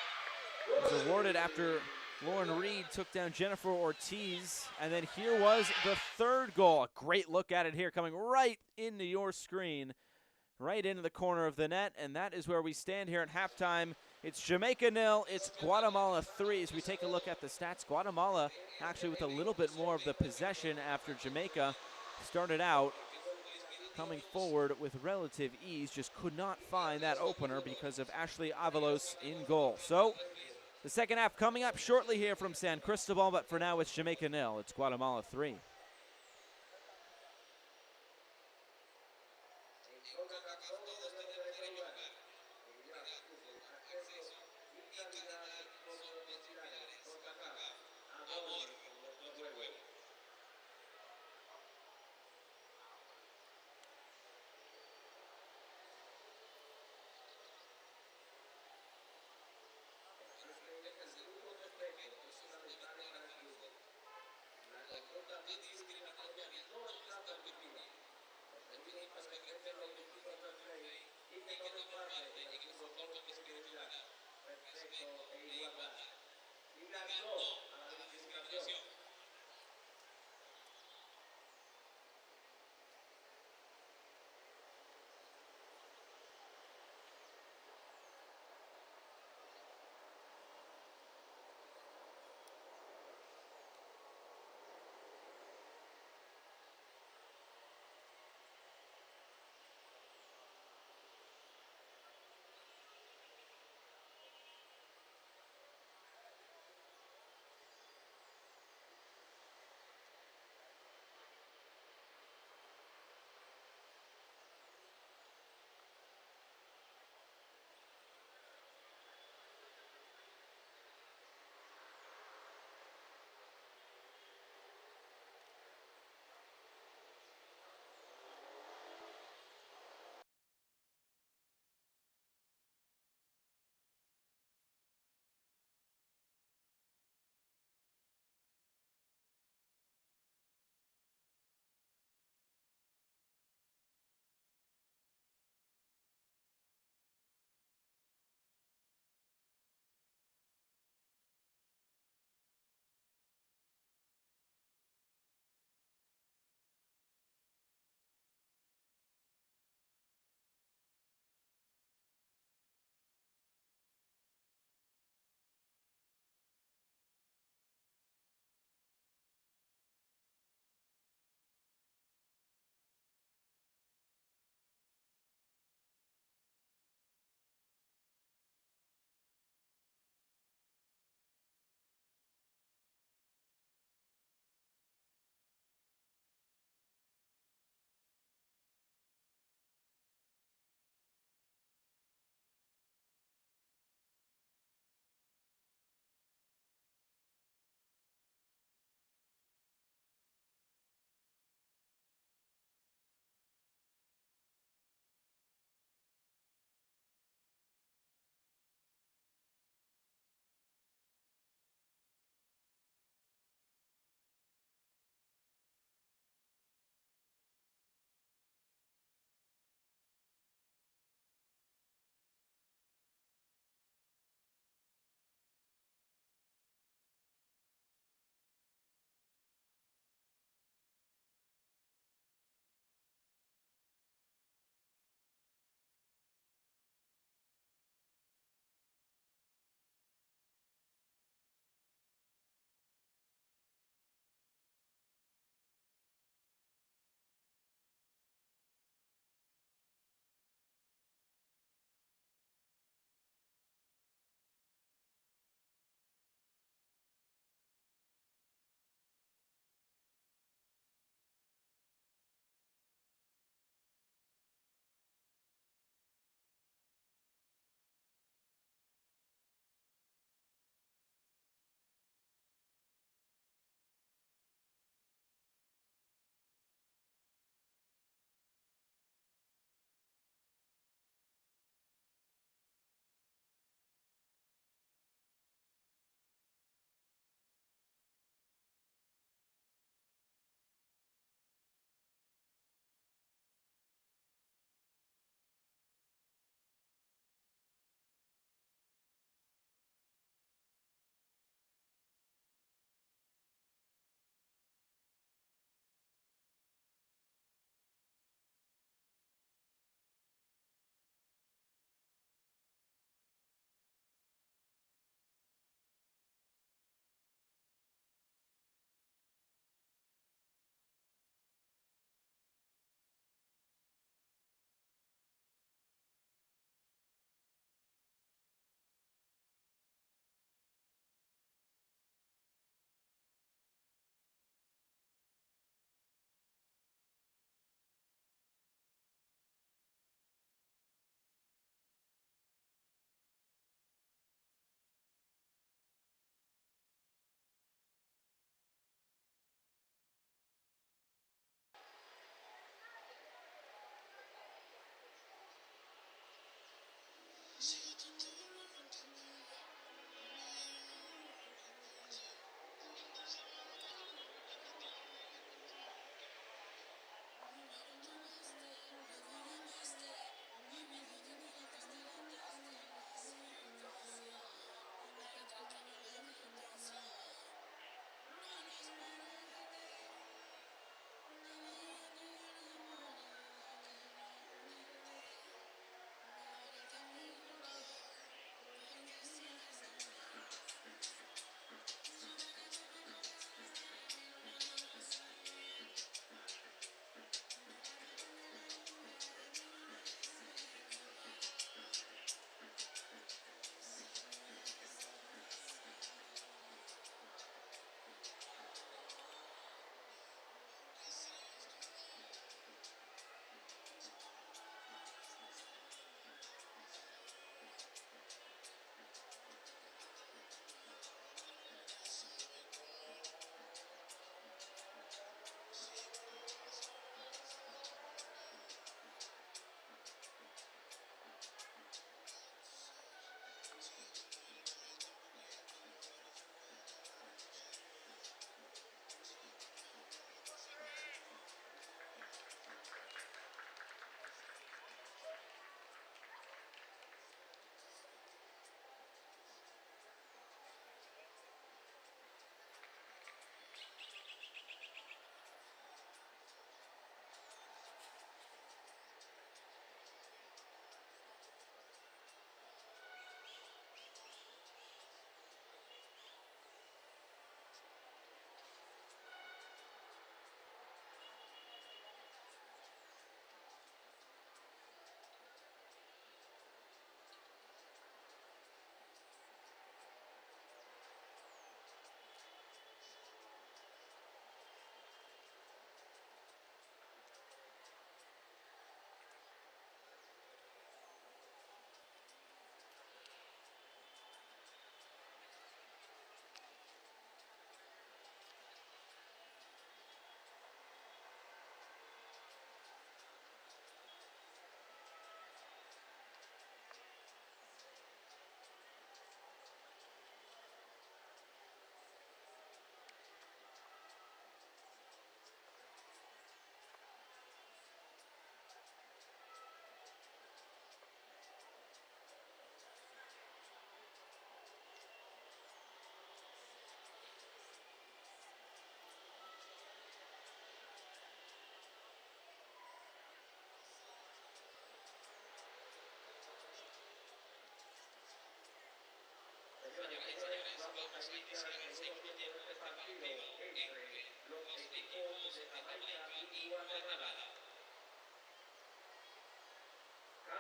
was awarded after Lauren Reed took down Jennifer Ortiz. And then here was the third goal. A great look at it here, coming right into your screen, right into the corner of the net. And that is where we stand here at halftime. It's Jamaica 0, it's Guatemala 3. As we take a look at the stats, Guatemala actually with a little bit more of the possession after Jamaica started out coming forward with relative ease, just could not find that opener because of Ashley Avalos in goal. So the second half coming up shortly here from San Cristobal, but for now it's Jamaica 0, it's Guatemala 3.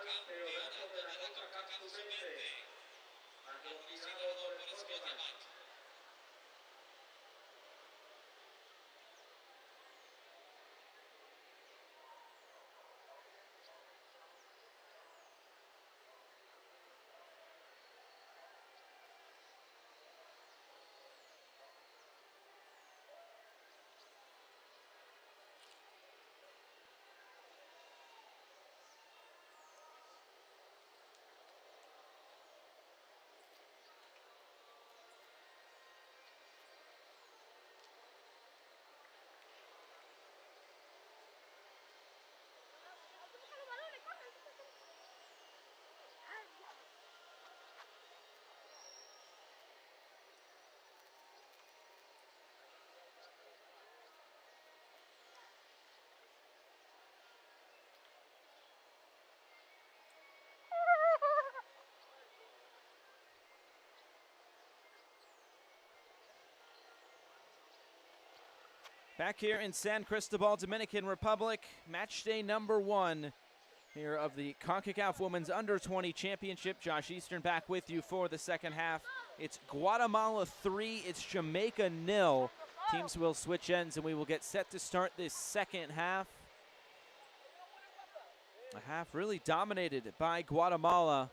Campeonato de la Concacaf Sub-20, patrocinado por Guatemala. Back here in San Cristobal, Dominican Republic, match day number 1 here of the Concacaf Women's Under-20 Championship. Josh Eastern back with you for the second half. It's Guatemala 3, it's Jamaica 0. Teams will switch ends and we will get set to start this second half. A half really dominated by Guatemala.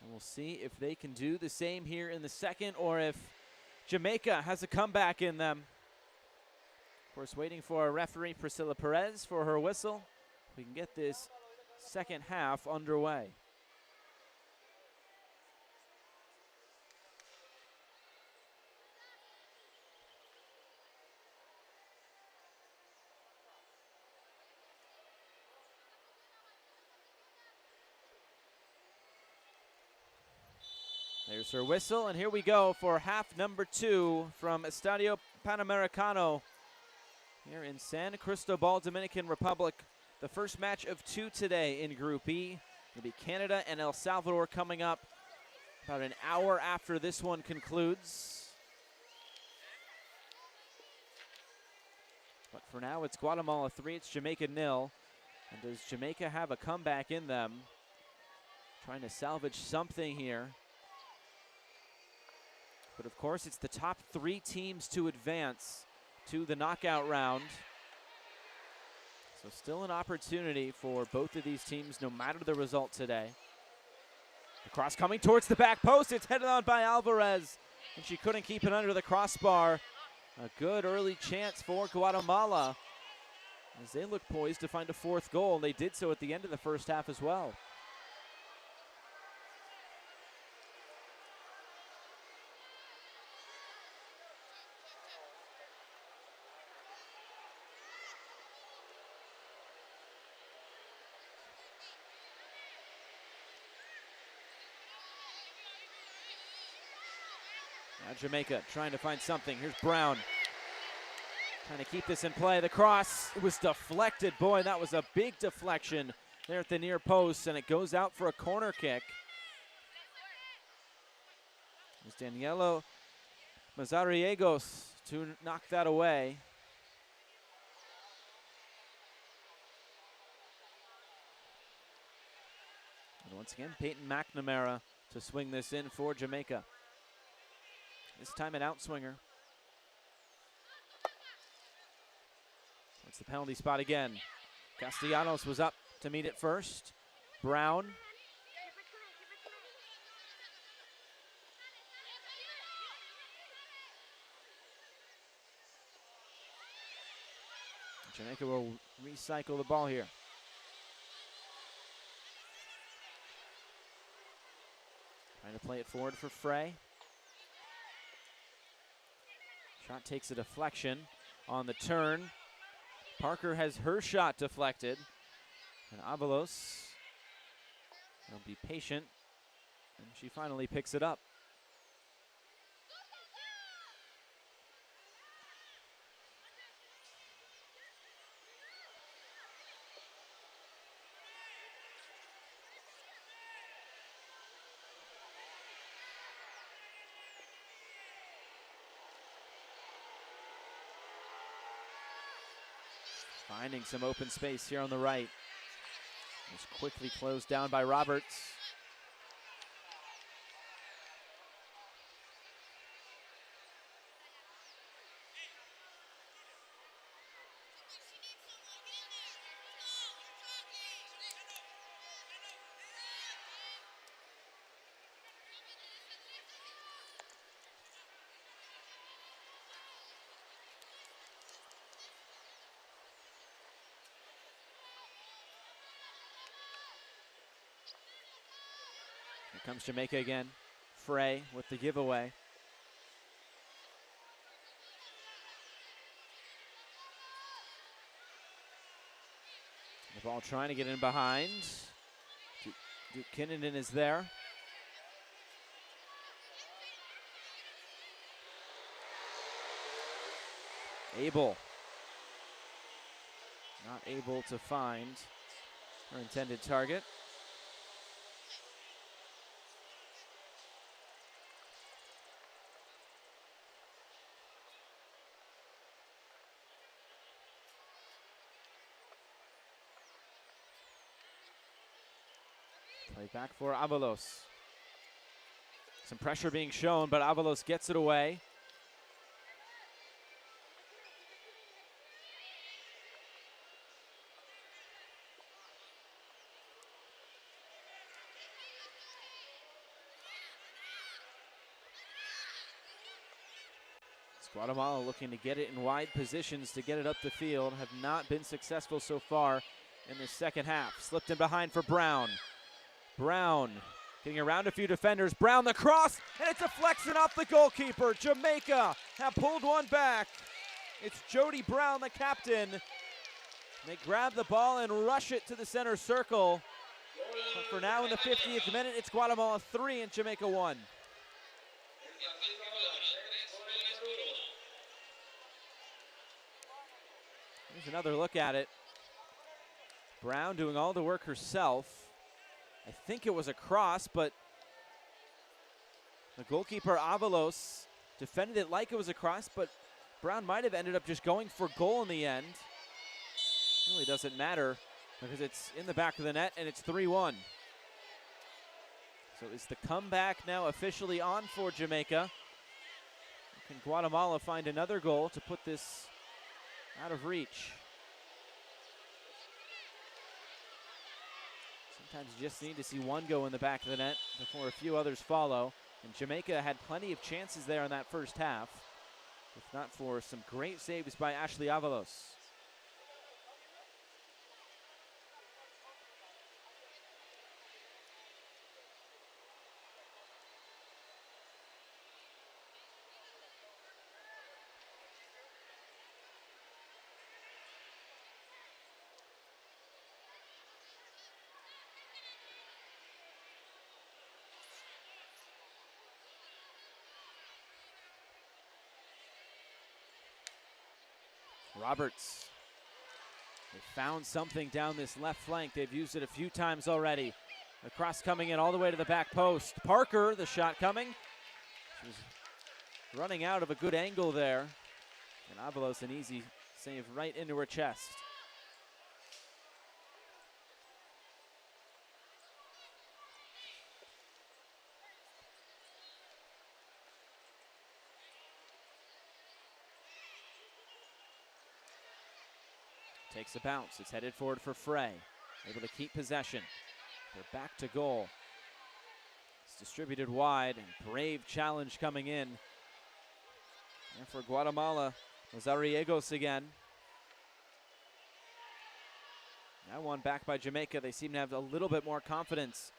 And we'll see if they can do the same here in the second or if Jamaica has a comeback in them. Of course, waiting for our referee, Priscilla Perez, for her whistle. We can get this second half underway. There's her whistle, and here we go for half number 2 from Estadio Panamericano here in San Cristobal, Dominican Republic. The first match of 2 today in Group E. It'll be Canada and El Salvador coming up about an hour after this one concludes. But for now, it's Guatemala 3, it's Jamaica 0. And does Jamaica have a comeback in them? Trying to salvage something here. But of course, it's the top 3 teams to advance to the knockout round. So still an opportunity for both of these teams, no matter the result today. The cross coming towards the back post. It's headed on by Alvarez, and she couldn't keep it under the crossbar. A good early chance for Guatemala as they look poised to find a 4th goal. They did so at the end of the first half as well. Now Jamaica trying to find something. Here's Brown trying to keep this in play. The cross was deflected. Boy, that was a big deflection there at the near post, and it goes out for a corner kick. It's Danielo Mazariegos to knock that away. And once again, Peyton McNamara to swing this in for Jamaica. This time an outswinger. It's the penalty spot again. Castellanos was up to meet it first. Brown. Jamaica will recycle the ball here. Trying to play it forward for Fray. Shot takes a deflection on the turn. Parker has her shot deflected. And Avalos will be patient. And she finally picks it up. Finding some open space here on the right. Was quickly closed down by Roberts. Here comes Jamaica again. Fray with the giveaway. The ball trying to get in behind. Duke Kinnunen is there. Abel. Not able to find her intended target. Play back for Avalos. Some pressure being shown, but Avalos gets it away. Guatemala looking to get it in wide positions to get it up the field. Have not been successful so far in the second half. Slipped in behind for Brown. Brown getting around a few defenders. Brown the cross, and it's deflection off the goalkeeper. Jamaica have pulled one back. It's Jody Brown, the captain. They grab the ball and rush it to the center circle. But for now, in the 50th minute, it's Guatemala 3 and Jamaica 1. Here's another look at it. Brown doing all the work herself. I think it was a cross, but the goalkeeper Avalos defended it like it was a cross, but Brown might have ended up just going for goal in the end. Really doesn't matter because it's in the back of the net and it's 3-1. So is the comeback now officially on for Jamaica? Can Guatemala find another goal to put this out of reach? Sometimes you just need to see one go in the back of the net before a few others follow. And Jamaica had plenty of chances there in that first half, if not for some great saves by Ashley Avalos. Roberts, they found something down this left flank. They've used it a few times already. The cross coming in all the way to the back post. Parker, the shot coming. She was running out of a good angle there. And Avalos, an easy save right into her chest. Takes a bounce. It's headed forward for Fray. Able to keep possession. They're back to goal. It's distributed wide, and brave challenge coming in. And for Guatemala, Lazariegos again. Now one back by Jamaica. They seem to have a little bit more confidence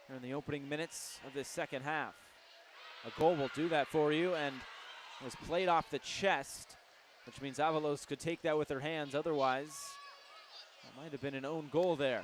here in the opening minutes of this second half. A goal will do that for you, and it was played off the chest, which means Avalos could take that with her hands. Otherwise, that might have been an own goal there.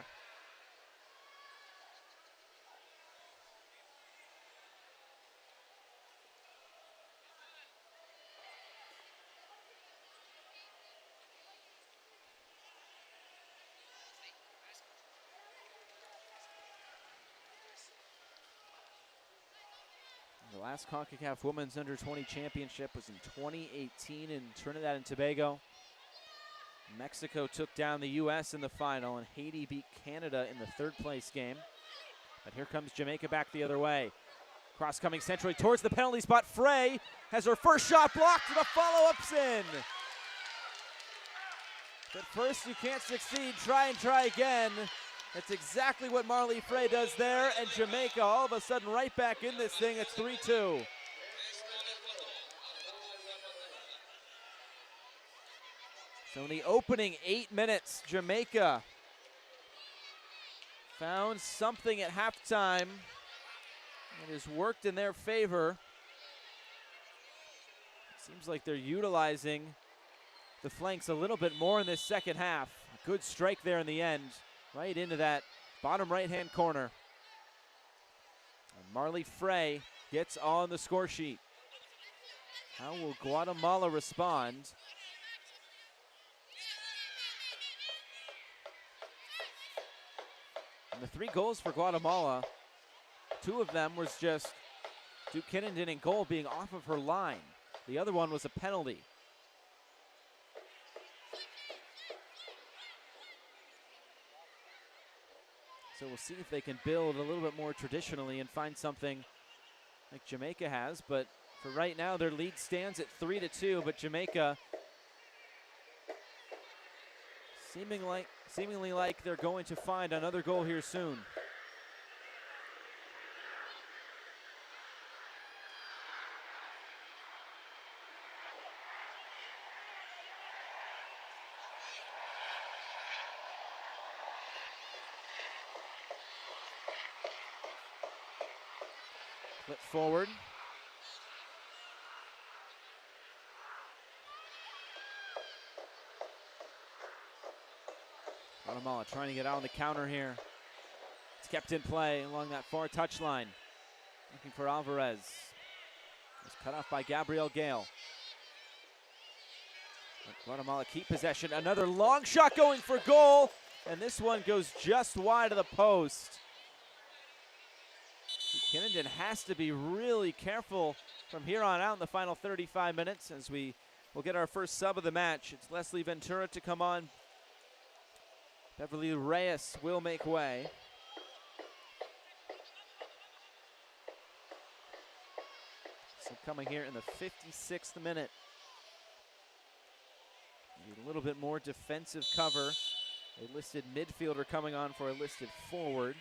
The last Concacaf Women's Under-20 Championship was in 2018 in Trinidad and Tobago. Mexico took down the U.S. in the final, and Haiti beat Canada in the third-place game. But here comes Jamaica back the other way. Cross coming centrally towards the penalty spot. Fray has her first shot blocked, and a follow-up's in. But first you can't succeed, try and try again. That's exactly what Marley Fray does there, and Jamaica all of a sudden right back in this thing. It's 3-2. So in the opening 8 minutes, Jamaica found something at halftime that has worked in their favor. Seems like they're utilizing the flanks a little bit more in this second half. A good strike there in the end, right into that bottom right-hand corner. And Marley Fray gets on the score sheet. How will Guatemala respond? And the 3 goals for Guatemala, 2 of them was just Duke Kennington in goal being off of her line. The other one was a penalty. So we'll see if they can build a little bit more traditionally and find something like Jamaica has. But for right now, their lead stands at 3-2. But Jamaica seemingly like they're going to find another goal here soon. Flip forward. Guatemala trying to get out on the counter here. It's kept in play along that far touchline. Looking for Alvarez. It's cut off by Gabriel Gale. But Guatemala keep possession. Another long shot going for goal. And this one goes just wide of the post. Kennington has to be really careful from here on out in the final 35 minutes as we will get our first sub of the match. It's Leslie Ventura to come on. Beverly Reyes will make way. So coming here in the 56th minute. Need a little bit more defensive cover. A listed midfielder coming on for a listed forward.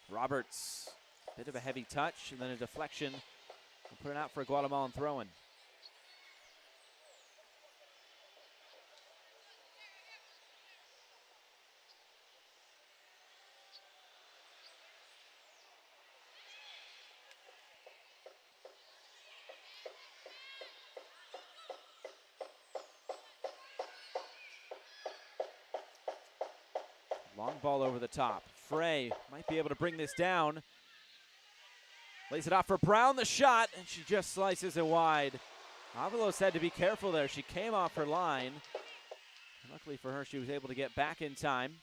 Roberts, bit of a heavy touch and then a deflection. We'll put it out for a Guatemalan throw-in. Long ball over the top. Fray might be able to bring this down. Lays it off for Brown, the shot, and she just slices it wide. Avalos had to be careful there. She came off her line. Luckily for her, she was able to get back in time.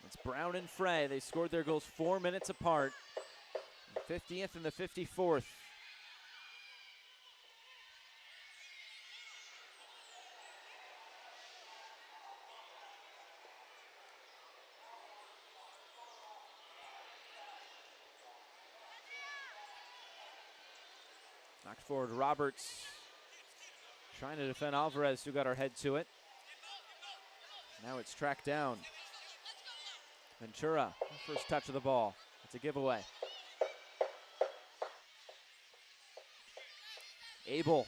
It's Brown and Fray. They scored their goals 4 minutes apart. The 50th and the 54th. Knocked forward Roberts, trying to defend Alvarez, who got her head to it. Now it's tracked down. Ventura, first touch of the ball. It's a giveaway. Abel,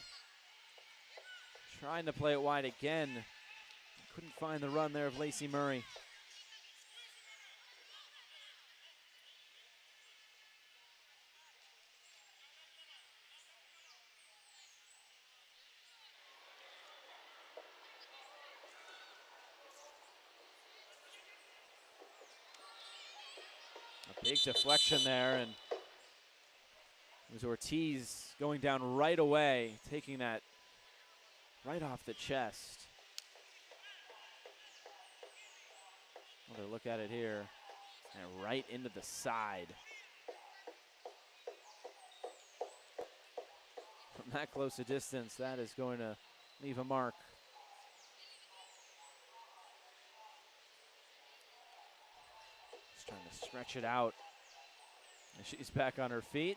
trying to play it wide again. Couldn't find the run there of Lacey Murray. A big deflection there, and it was Ortiz going down right away, taking that right off the chest. Another look at it here. And right into the side. From that close a distance, that is going to leave a mark. Just trying to stretch it out. And she's back on her feet.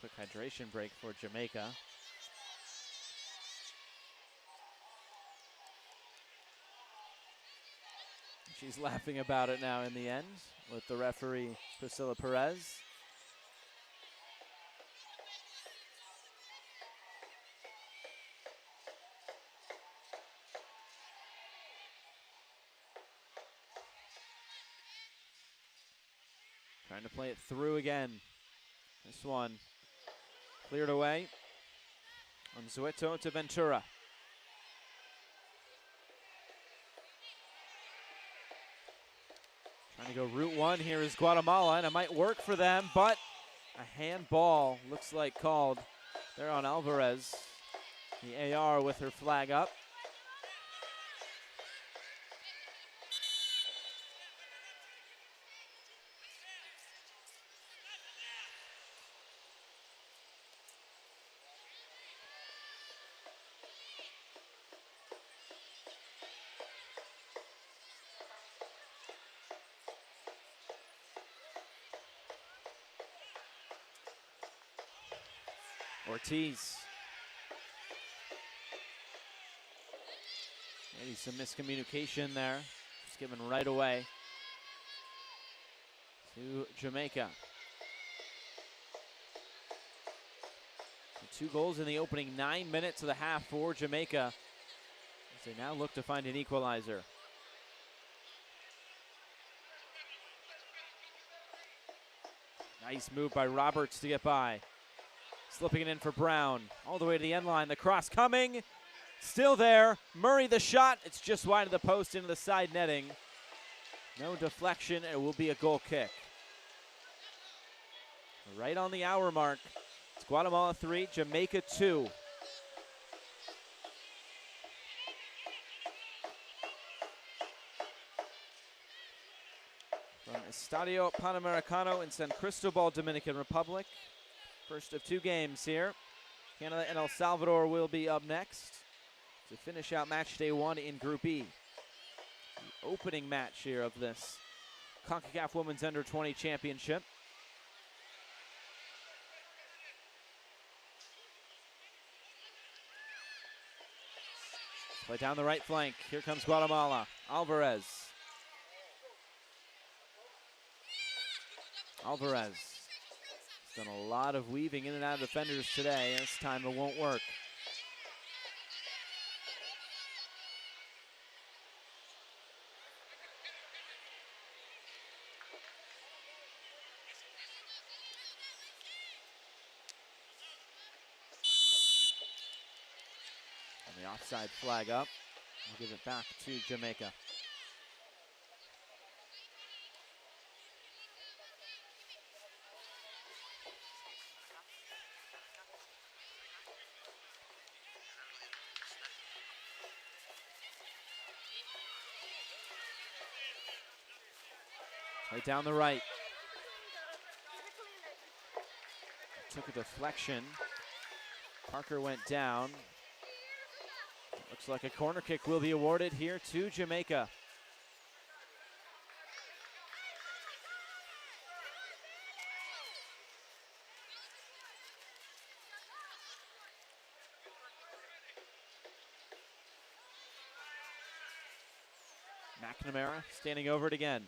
Quick hydration break for Jamaica. She's laughing about it now in the end with the referee, Priscilla Perez. Trying to play it through again. This one cleared away. Unzueto to Ventura. Trying to go route one here is Guatemala, and it might work for them, but a handball looks like called there on Alvarez. The AR with her flag up. Ortiz. Maybe some miscommunication there. Just given right away to Jamaica. So 2 goals in the opening 9 minutes of the half for Jamaica, as they now look to find an equalizer. Nice move by Roberts to get by. Slipping it in for Brown, all the way to the end line. The cross coming, still there. Murray the shot, it's just wide of the post into the side netting. No deflection, it will be a goal kick. Right on the hour mark. It's Guatemala 3, Jamaica 2. From Estadio Panamericano in San Cristobal, Dominican Republic. First of 2 games here. Canada and El Salvador will be up next to finish out match day 1 in Group E. The opening match here of this Concacaf Women's Under-20 Championship. Play down the right flank. Here comes Guatemala. Alvarez. Alvarez. Done a lot of weaving in and out of defenders today. This time it won't work. And the offside flag up. We'll give it back to Jamaica. Right down the right. Took a deflection. Parker went down. Looks like a corner kick will be awarded here to Jamaica. McNamara standing over it again.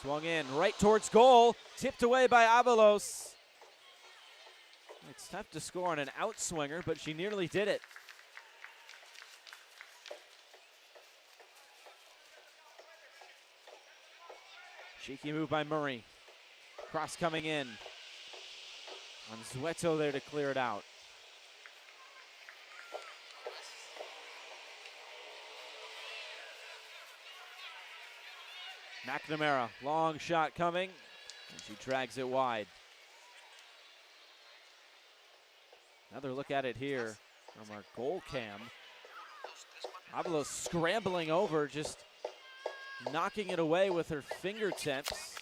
Swung in right towards goal, tipped away by Avalos. It's tough to score on an outswinger, but she nearly did it. Cheeky move by Murray. Cross coming in. Unzueto there to clear it out. McNamara, long shot coming, and she drags it wide. Another look at it here from our goal cam. Avalos scrambling over, just knocking it away with her fingertips.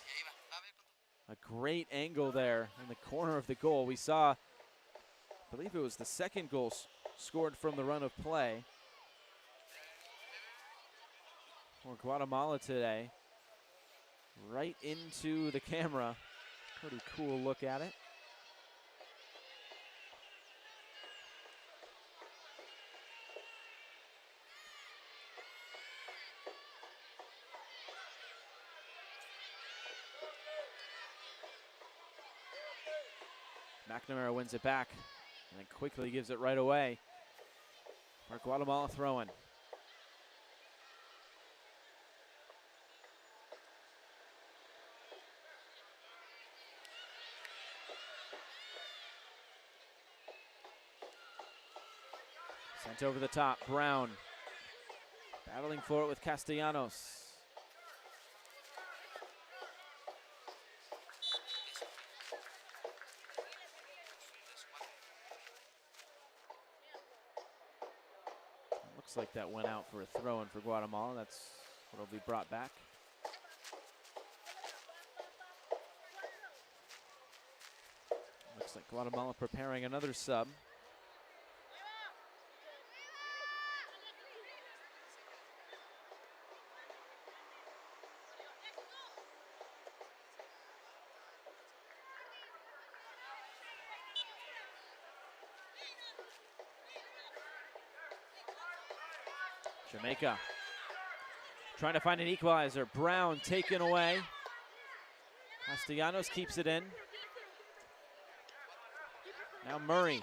A great angle there in the corner of the goal. We saw, I believe it was the second goal scored from the run of play for Guatemala today. Right into the camera. Pretty cool look at it. McNamara wins it back and then quickly gives it right away for Guatemala throwing. Sent over the top, Brown battling for it with Castellanos. Looks like that went out for a throw-in for Guatemala. That's what will be brought back. Looks like Guatemala preparing another sub. Jamaica trying to find an equalizer. Brown taken away. Castellanos keeps it in. Now Murray.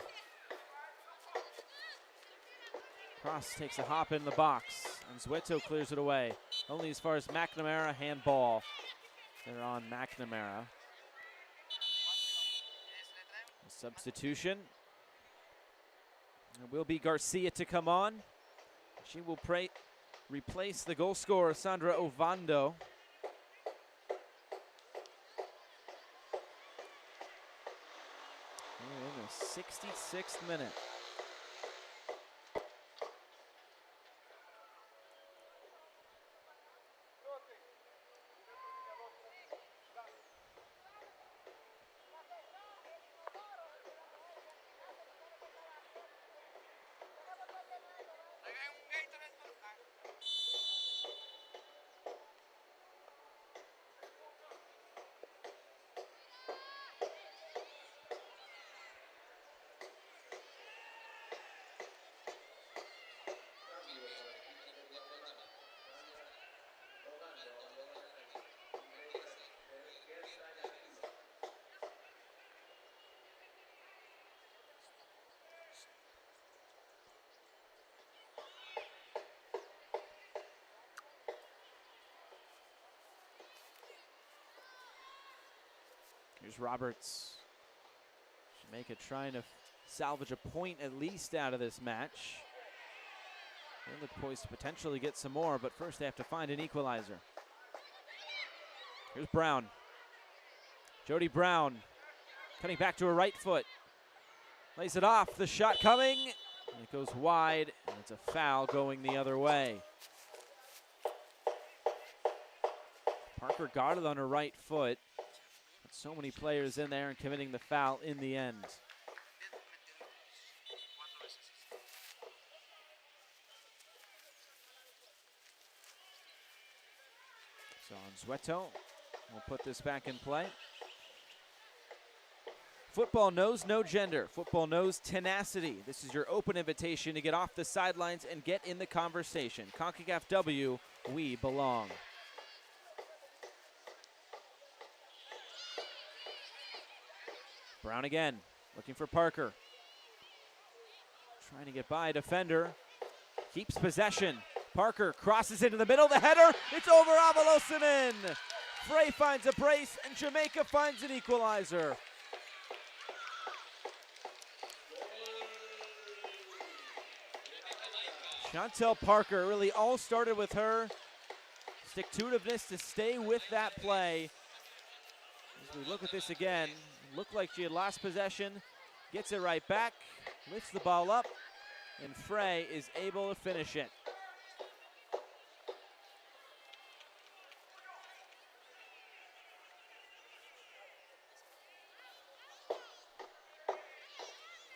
Cross takes a hop in the box, and Zueto clears it away. Only as far as McNamara, handball. They're on McNamara. A substitution. It will be Garcia to come on. She will replace the goal scorer, Sandra Ovando. In the 66th minute. Here's Roberts. Jamaica trying to salvage a point at least out of this match. They look poised to potentially get some more, but first they have to find an equalizer. Here's Brown. Jody Brown cutting back to her right foot. Lays it off, the shot coming, and it goes wide, and it's a foul going the other way. Parker got it on her right foot. So many players in there and committing the foul in the end. So Zueto will put this back in play. Football knows no gender. Football knows tenacity. This is your open invitation to get off the sidelines and get in the conversation. Concacaf W, we belong. Brown again, looking for Parker. Trying to get by a defender. Keeps possession. Parker crosses into the middle. The header, it's over Avalos and in. Fray finds a brace, and Jamaica finds an equalizer. Chantel Parker, really all started with her stick-to-itiveness to stay with that play. As we look at this again, looked like she had lost possession, Gets it right back, lifts the ball up, and Fray is able to finish it.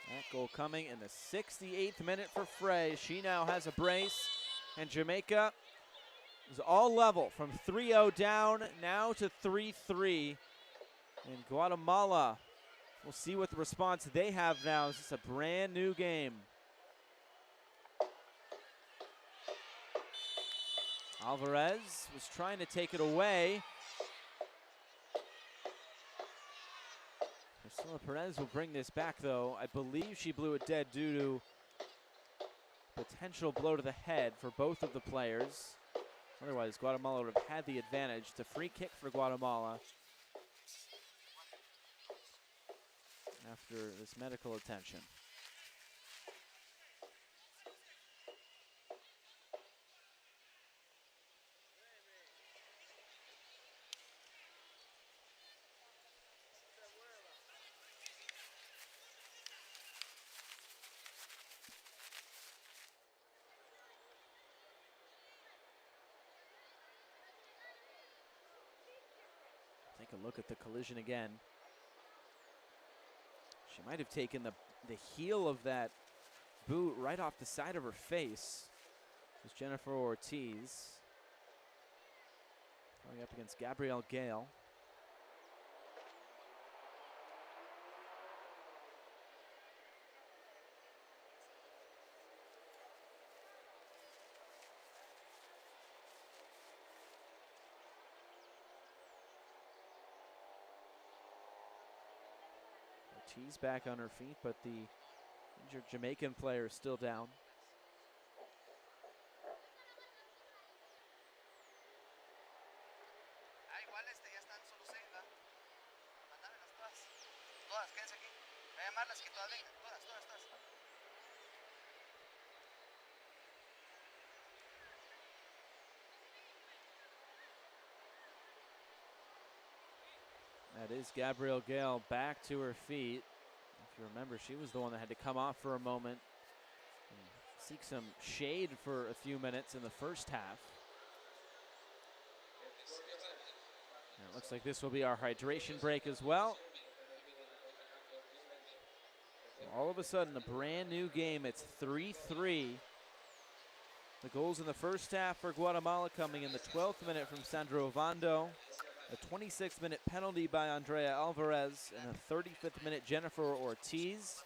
That goal coming in the 68th minute for Fray. She now has a brace, and Jamaica is all level from 3-0 down now to 3-3. And Guatemala, we'll see what the response they have now. This is a brand new game. Alvarez was trying to take it away. Priscilla Perez will bring this back, though. I believe she blew it dead due to potential blow to the head for both of the players. Otherwise, Guatemala would have had the advantage. It's a free kick for Guatemala after this medical attention. Take a look at the collision again. She might have taken the heel of that boot right off the side of her face. It's Jennifer Ortiz going up against Gabrielle Gale. Ortiz back on her feet, but the injured Jamaican player is still down. That is Gabrielle Gale back to her feet. If you remember, she was the one that had to come off for a moment and seek some shade for a few minutes in the first half. And it looks like this will be our hydration break as well. All of a sudden, a brand new game. It's 3-3. The goals in the first half for Guatemala coming in the 12th minute from Sandra Ovando, a 26th-minute penalty by Andrea Alvarez, and a 35th minute Jennifer Ortiz.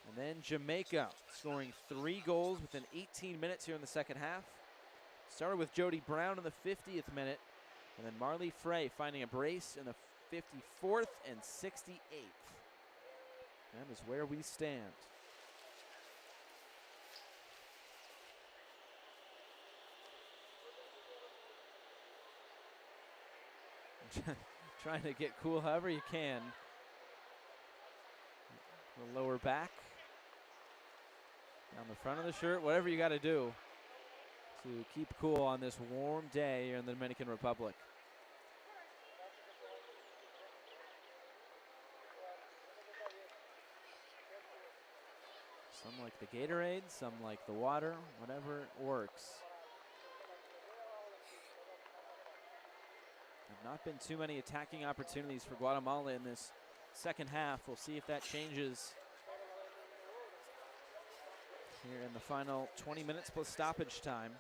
And then Jamaica scoring 3 goals within 18 minutes here in the second half. Started with Jody Brown in the 50th minute, and then Marley Fray finding a brace in the 54th and 68th. That is where we stand. Trying to get cool however you can. The lower back, down the front of the shirt, whatever you got to do to keep cool on this warm day here in the Dominican Republic. Some like the Gatorade, some like the water, whatever works. Have not been too many attacking opportunities for Guatemala in this second half. We'll see if that changes here in the final 20 minutes plus stoppage time,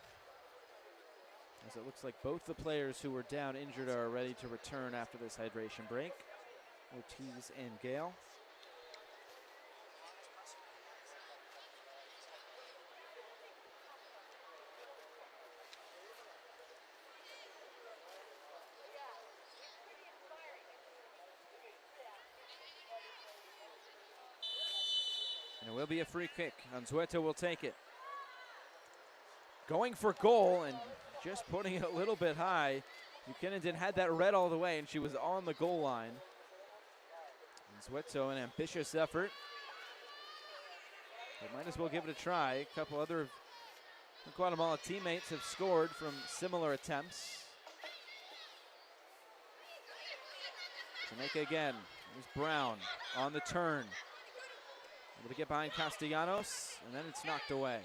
as it looks like both the players who were down injured are ready to return after this hydration break, Ortiz and Gale. And it will be a free kick. Anzueta will take it. Going for goal and just putting it a little bit high. Buchanan had that red all the way, and she was on the goal line. Anzueta, an ambitious effort. But might as well give it a try. A couple other Guatemala teammates have scored from similar attempts. Jamaica again. There's Brown on the turn. Able to get behind Castellanos, and then it's knocked away.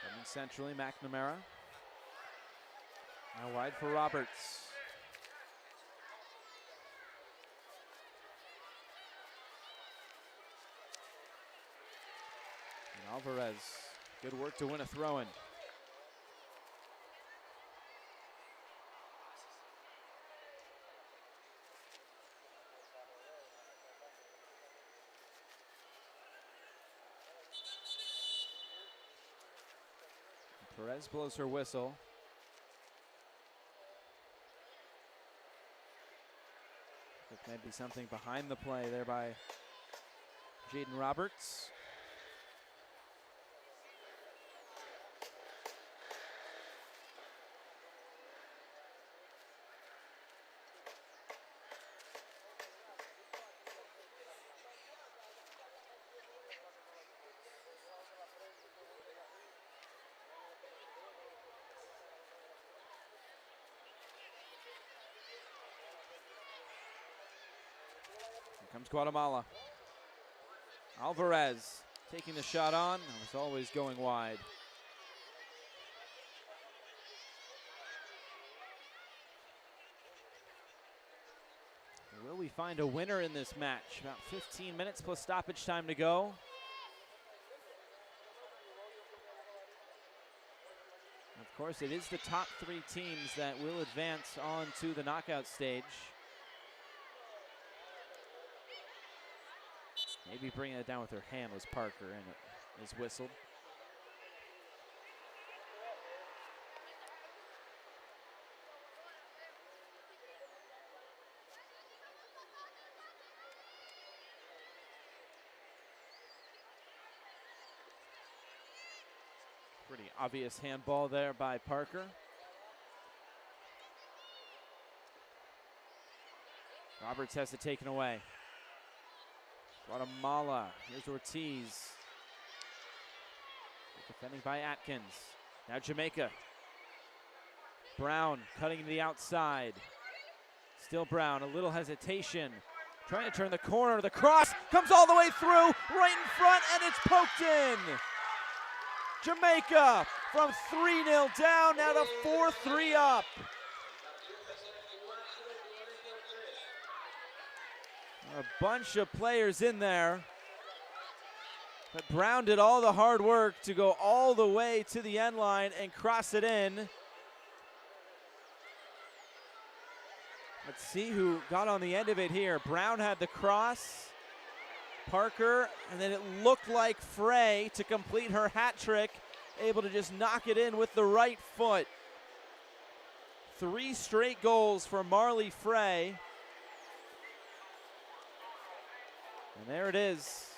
Coming centrally, McNamara. Now wide for Roberts. And Alvarez, good work to win a throw-in. Perez blows her whistle. Maybe something behind the play there by Jaden Roberts. Comes Guatemala. Alvarez taking the shot on. It was always going wide. Will we find a winner in this match? About 15 minutes plus stoppage time to go. Of course, it is the top 3 teams that will advance on to the knockout stage. Maybe bringing it down with her hand was Parker, and it is whistled. Pretty obvious handball there by Parker. Roberts has it taken away. Guatemala, here's Ortiz. Defending by Atkins. Now Jamaica. Brown cutting to the outside. Still Brown, a little hesitation. Trying to turn the corner, the cross comes all the way through, right in front, and it's poked in. Jamaica from 3-0 down, now to 4-3 up. A bunch of players in there, but Brown did all the hard work to go all the way to the end line and cross it in. Let's see who got on the end of it here. Brown had the cross, Parker, and then it looked like Fray to complete her hat trick, able to just knock it in with the right foot. 3 straight goals for Marley Fray. And there it is.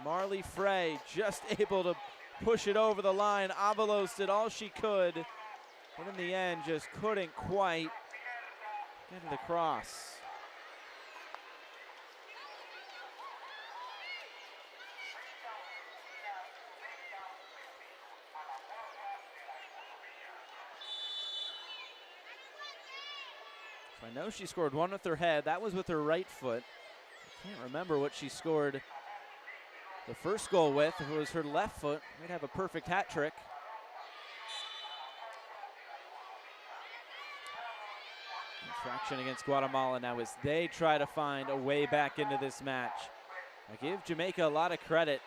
Marley Fray just able to push it over the line. Avalos did all she could, but in the end just couldn't quite get to the cross. So I know she scored one with her head. That was with her right foot. I can't remember what she scored the first goal with. If it was her left foot, we'd have a perfect hat trick. Infraction against Guatemala now as they try to find a way back into this match. I give Jamaica a lot of credit.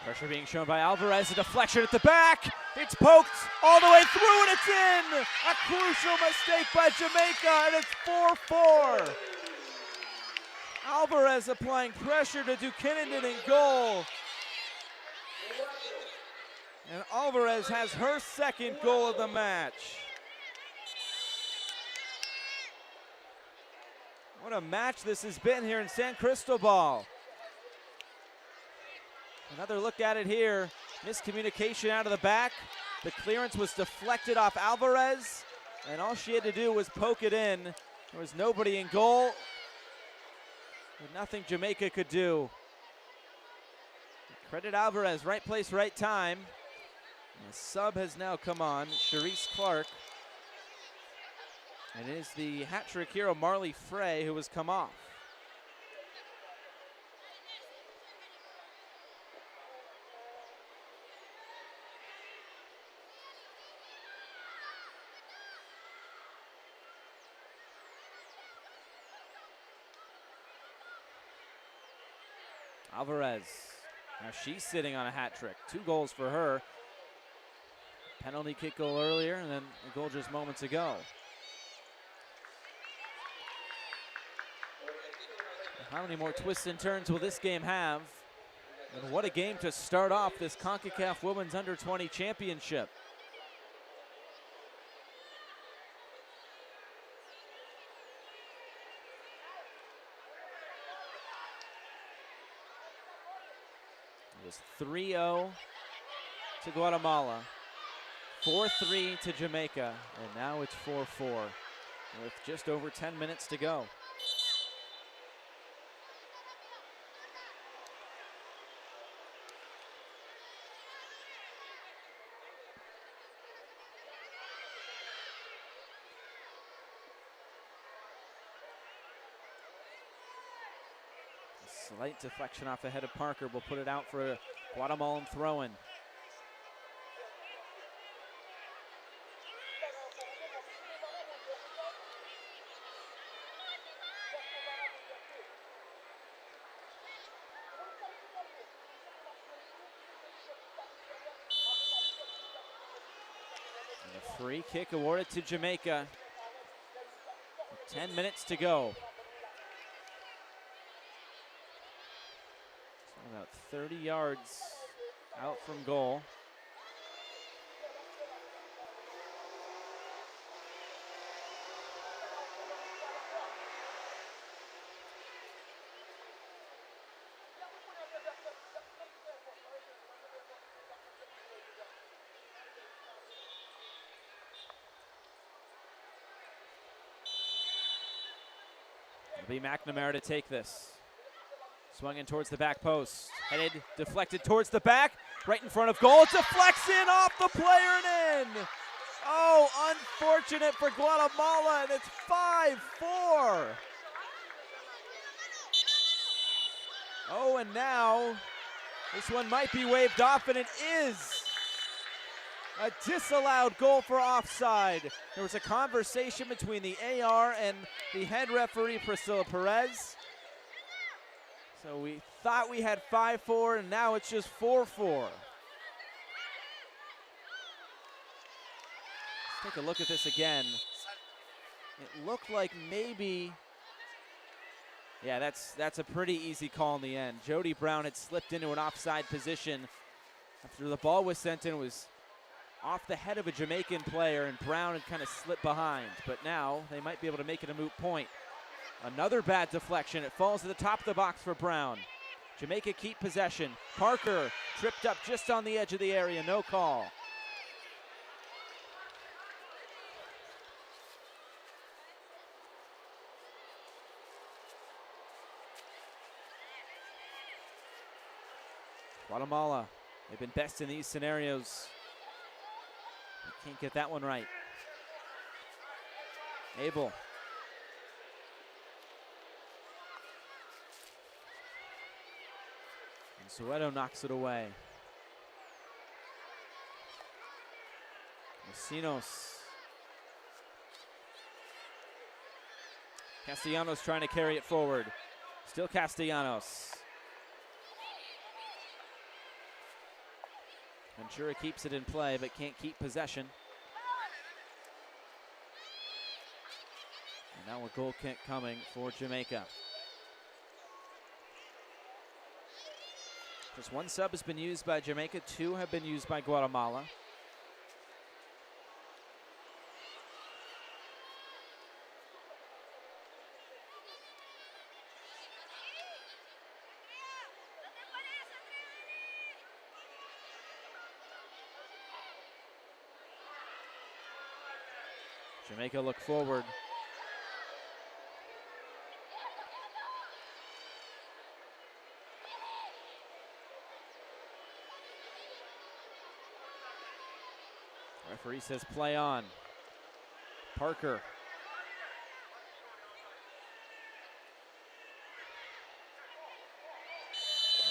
Pressure being shown by Alvarez, a deflection at the back. It's poked all the way through and it's in. A crucial mistake by Jamaica and it's 4-4. Alvarez applying pressure to Dukinnon in goal. And Alvarez has her second goal of the match. What a match this has been here in San Cristobal. Another look at it here. Miscommunication out of the back. The clearance was deflected off Alvarez, and all she had to do was poke it in. There was nobody in goal. But nothing Jamaica could do. Credit Alvarez, right place, right time. And the sub has now come on, Sharice Clark. And it is the hat-trick hero, Marley Fray, who has come off. Alvarez, now she's sitting on a hat trick. 2 goals for her. Penalty kick goal earlier, and then a goal just moments ago. How many more twists and turns will this game have? And what a game to start off this Concacaf Women's Under-20 Championship. It was 3-0 to Guatemala, 4-3 to Jamaica, and now it's 4-4 with just over 10 minutes to go. Slight deflection off the head of Parker will put it out for a Guatemalan throw-in. And a free kick awarded to Jamaica. 10 minutes to go. About 30 yards out from goal. It'll be McNamara to take this. Swung in towards the back post. Headed, deflected towards the back. Right in front of goal. It deflects in off the player and in. Oh, unfortunate for Guatemala, and it's 5-4. Oh, and now this one might be waved off, and it is a disallowed goal for offside. There was a conversation between the AR and the head referee, Priscilla Perez. So we thought we had 5-4, and now it's just 4-4. Let's take a look at this again. It looked like maybe, yeah, that's a pretty easy call in the end. Jody Brown had slipped into an offside position after the ball was sent in. It was off the head of a Jamaican player, and Brown had kind of slipped behind. But now they might be able to make it a moot point. Another bad deflection. It falls to the top of the box for Brown. Jamaica keep possession. Parker tripped up just on the edge of the area. No call. Guatemala, they've been best in these scenarios. They can't get that one right. Abel. And Soweto knocks it away. Mocinos. Castellanos trying to carry it forward. Still Castellanos. Ventura keeps it in play, but can't keep possession. And now a goal kick coming for Jamaica. Just one sub has been used by Jamaica, 2 have been used by Guatemala. Jamaica look forward. Referee says play on. Parker.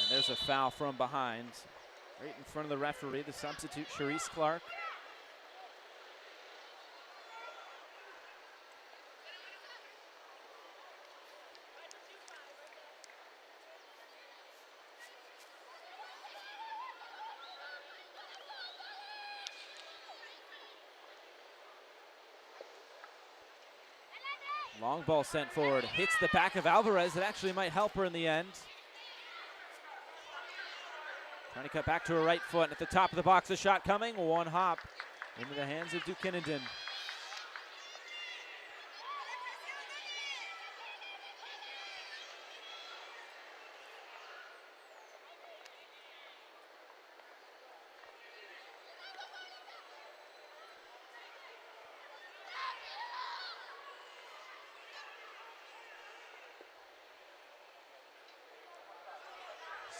And there's a foul from behind. Right in front of the referee, the substitute, Sharice Clark. Long ball sent forward, hits the back of Alvarez. It actually might help her in the end. Trying to cut back to her right foot. At the top of the box, a shot coming. One hop into the hands of Dukinenden.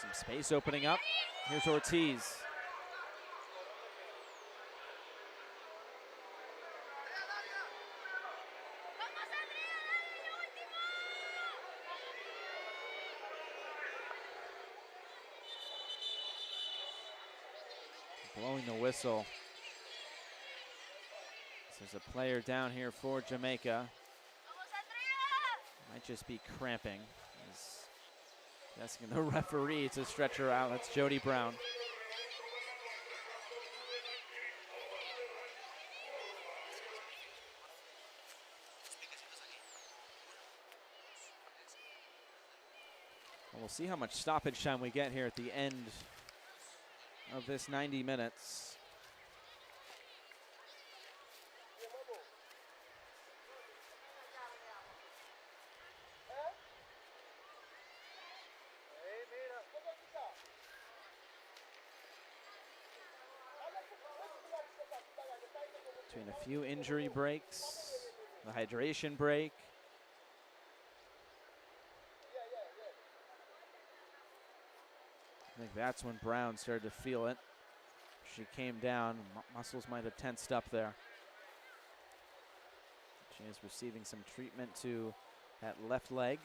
Some space opening up. Here's Ortiz. Blowing the whistle. There's a player down here for Jamaica. Might just be cramping. He's asking the referee to stretch her out. That's Jody Brown. Well, we'll see how much stoppage time we get here at the end of this 90 minutes. Between a few injury breaks, the hydration break. I think that's when Brown started to feel it. She came down, muscles might have tensed up there. She is receiving some treatment to that left leg.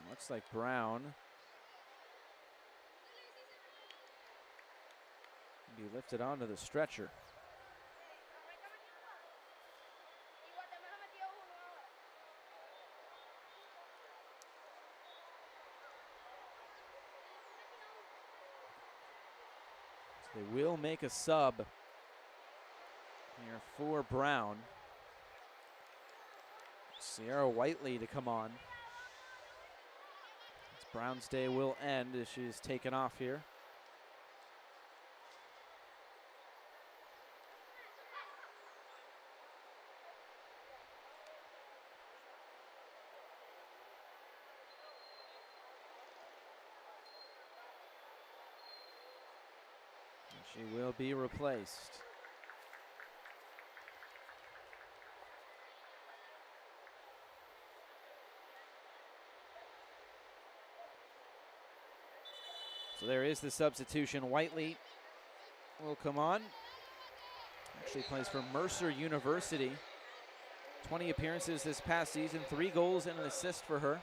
Looks like Brown can be lifted onto the stretcher. So they will make a sub here for Brown. Sierra Whiteley to come on. Brown's day will end as she's taken off here. And she will be replaced. So there is the substitution. Whiteley will come on. Actually plays for Mercer University. 20 appearances this past season, 3 goals and an assist for her.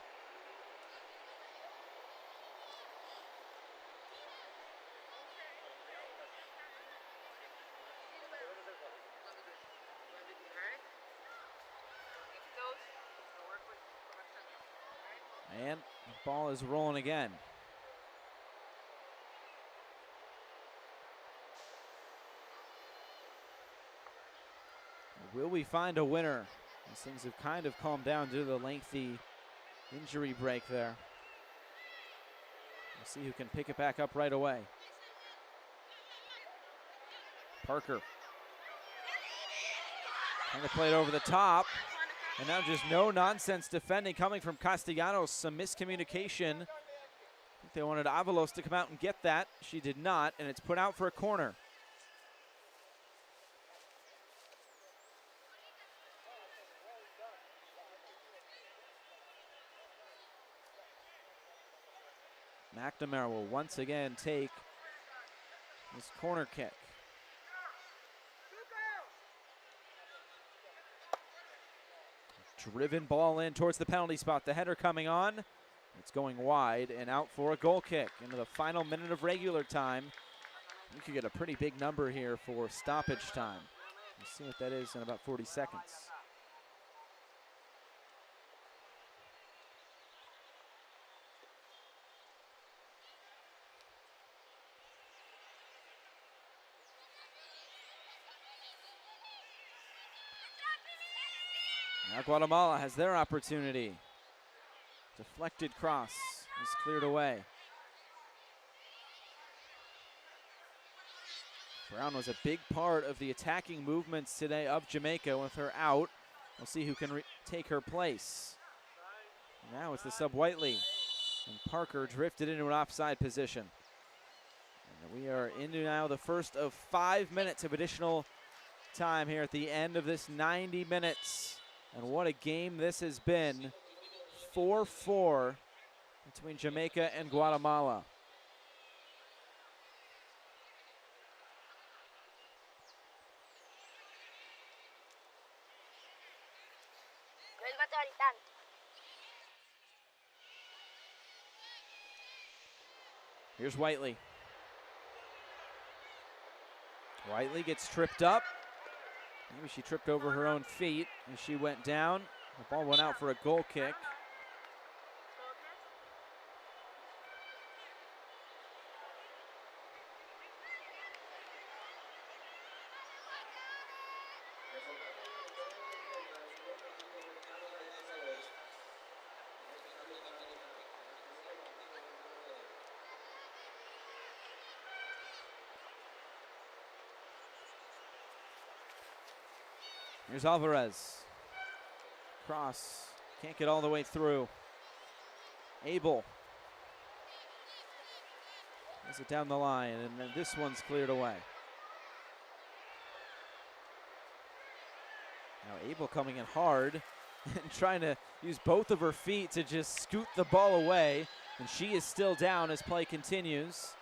And the ball is rolling again. Will we find a winner? These things have kind of calmed down due to the lengthy injury break there. We'll see who can pick it back up right away. Parker. Trying to play it over the top. And now just no-nonsense defending coming from Castellanos. Some miscommunication. I think they wanted Avalos to come out and get that. She did not, and it's put out for a corner. McNamara will once again take this corner kick. Driven ball in towards the penalty spot. The header coming on. It's going wide and out for a goal kick into the final minute of regular time. We could get a pretty big number here for stoppage time. We'll see what that is in about 40 seconds. Now Guatemala has their opportunity. Deflected cross is cleared away. Brown was a big part of the attacking movements today of Jamaica. With her out, we'll see who can take her place. Now it's the sub Whiteley. And Parker drifted into an offside position. And we are into now the first of 5 minutes of additional time here at the end of this 90 minutes. And what a game this has been. 4-4 between Jamaica and Guatemala. Here's Whiteley. Whiteley gets tripped up. Maybe she tripped over her own feet as she went down. The ball went out for a goal kick. Here's Alvarez. Cross. Can't get all the way through. Abel. Is it down the line, and then this one's cleared away. Now Abel coming in hard and trying to use both of her feet to just scoot the ball away. And she is still down as play continues.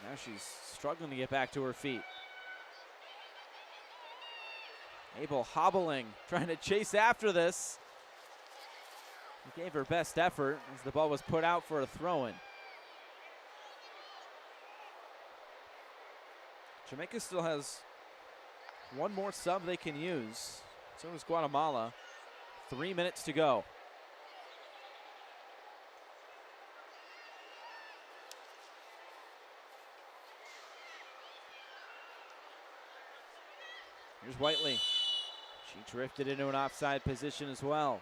Now she's struggling to get back to her feet. Abel hobbling, trying to chase after this. She gave her best effort as the ball was put out for a throw-in. Jamaica still has one more sub they can use. So does Guatemala. 3 minutes to go. Here's Whiteley. She drifted into an offside position as well.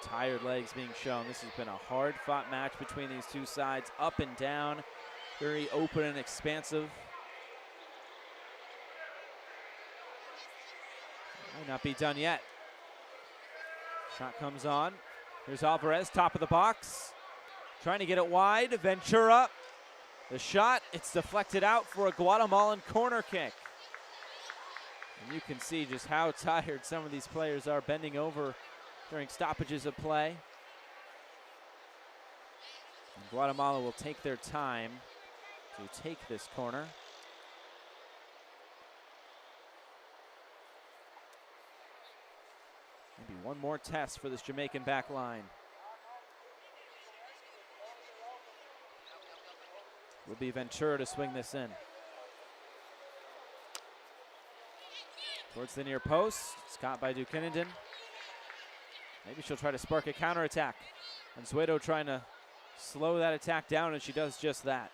Tired legs being shown. This has been a hard-fought match between these two sides, up and down, very open and expansive. Might not be done yet. Shot comes on. Here's Alvarez, top of the box. Trying to get it wide. Ventura. The shot, it's deflected out for a Guatemalan corner kick. And you can see just how tired some of these players are bending over during stoppages of play. And Guatemala will take their time to take this corner. Maybe one more test for this Jamaican back line. Will be Ventura to swing this in. Towards the near post. It's caught by Dukinenden. Maybe she'll try to spark a counterattack. And Zuedo trying to slow that attack down, and she does just that.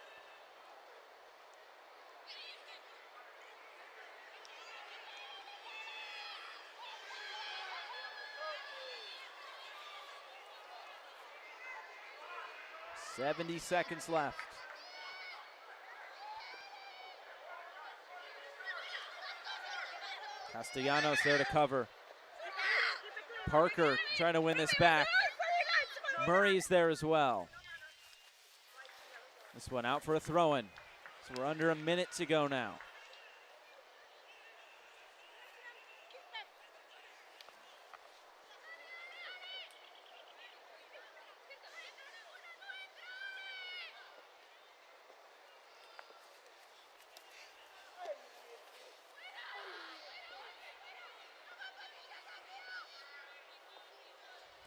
"70 seconds left. Castellanos there to cover. Parker trying to win this back. Murray's there as well. This one out for a throw-in. So we're under a minute to go now.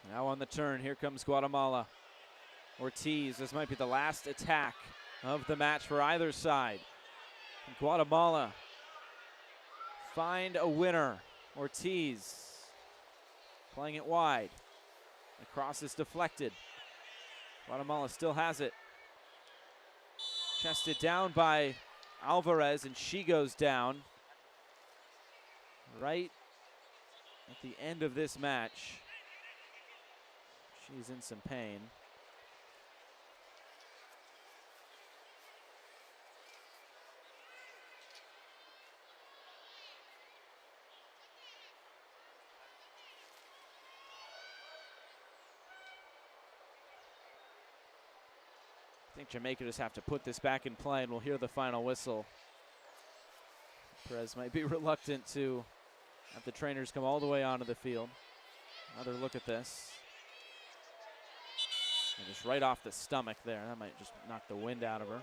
Now on the turn, here comes Guatemala. Ortiz, this might be the last attack of the match for either side. And Guatemala find a winner. Ortiz playing it wide. The cross is deflected. Guatemala still has it. Chested down by Alvarez, and she goes down right at the end of this match. She's in some pain. I think Jamaica just have to put this back in play, and we'll hear the final whistle. Perez might be reluctant to have the trainers come all the way onto the field. Another look at this. And just right off the stomach there. That might just knock the wind out of her.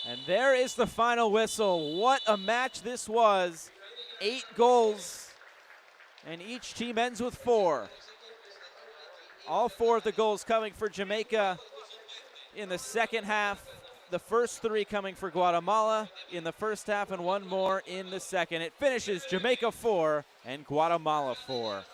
And there is the final whistle. What a match this was. 8 goals, and each team ends with 4. All 4 of the goals coming for Jamaica in the second half. The first 3 coming for Guatemala in the first half, and 1 more in the second. It finishes Jamaica 4 and Guatemala 4.